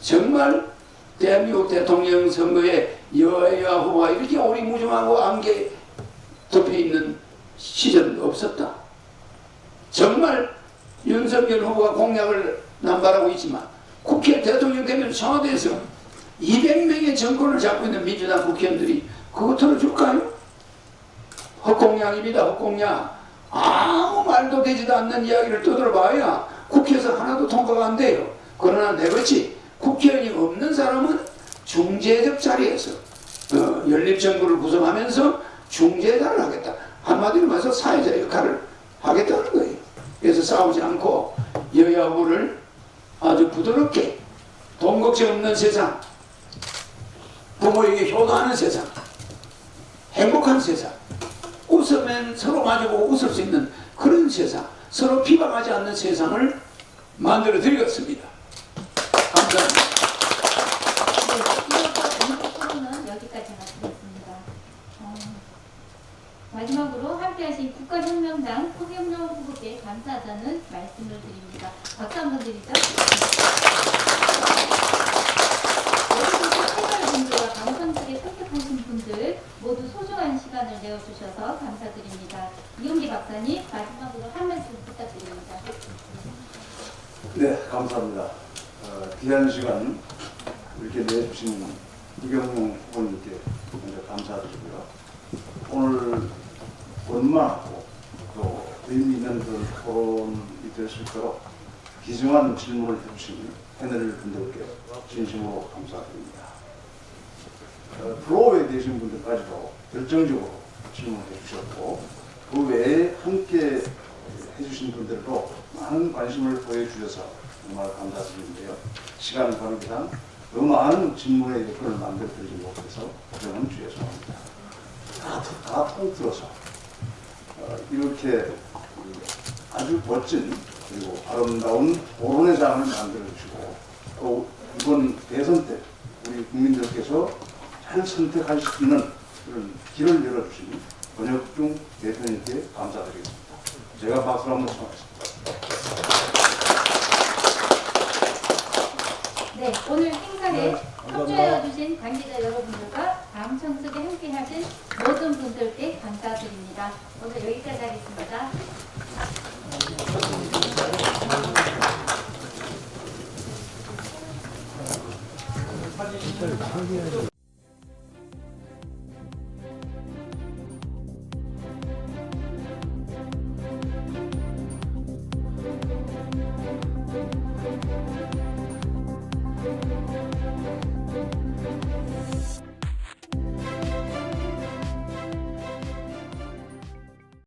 [SPEAKER 6] 정말 대한민국 대통령 선거에 여야 후보가 이렇게 오리무중하고 안개 덮여 있는 시절은 없었다. 정말 윤석열 후보가 공약을 남발하고 있지만 국회 대통령 되면 청와대에서 200명의 정권을 잡고 있는 민주당 국회의원들이 그거 들어줄까요? 헛공약입니다. 헛공약. 아무 말도 되지도 않는 이야기를 떠들어봐야 국회에서 하나도 통과가 안 돼요. 그러나 내것이 국회의원이 없는 사람은 중재적 자리에서 연립정부를 구성하면서 중재자를 하겠다. 한마디로 말해서 사회자 역할을 하겠다는 거예요. 그래서 싸우지 않고 여야 후보를 아주 부드럽게 돈 걱정 없는 세상, 부모에게 효도하는 세상, 행복한 세상, 웃으면 서로 마주보고 웃을 수 있는 그런 세상, 서로 비방하지 않는 세상을 만들어 드리겠습니다. 감사합니다.
[SPEAKER 1] 토론은 여기까지 마치겠습니다. 마지막으로 함께하신 국가혁명당 홍영표 후보께 감사하다는 말씀을 드립니다. 박수 한번 드리죠. 분들과 방송국에 선택하신 분들 모두 소중한 시간을 내어주셔서 감사드립니다. 이용기 박사님 마지막으로 한 말씀 부탁드립니다.
[SPEAKER 5] 네, 감사합니다. 귀한 시간 이렇게 내주신 이경용 후보님께 먼저 감사드리고요. 오늘 원만하고 또 의미 있는 그 토론이 될 수 있도록 귀중한 질문을 해주신 패널 분들께 진심으로 감사드립니다. 프로에 계신 분들까지도 결정적으로 질문해 주셨고 그 외에 함께 해주신 분들도 많은 관심을 보여주셔서 정말 감사드리는데요. 시간 관계상 더 많은 질문의 여건을 만들어드리지 못해서 저는 죄송합니다. 다 통틀어서 이렇게 아주 멋진 그리고 아름다운 토론의 장을 만들어주시고 또 이번 대선 때 우리 국민들께서 잘 선택할 수 있는 그런 길을 열어주신 권혁중 대표님께 감사드리겠습니다. 제가 박수를 한번 청하겠습니다.
[SPEAKER 1] 네, 오늘 행사에 협조해주신 관계자 여러분들과 다음 청석에 함께하신 모든 분들께 감사드립니다. 오늘 여기까지 하겠습니다.
[SPEAKER 11] 사진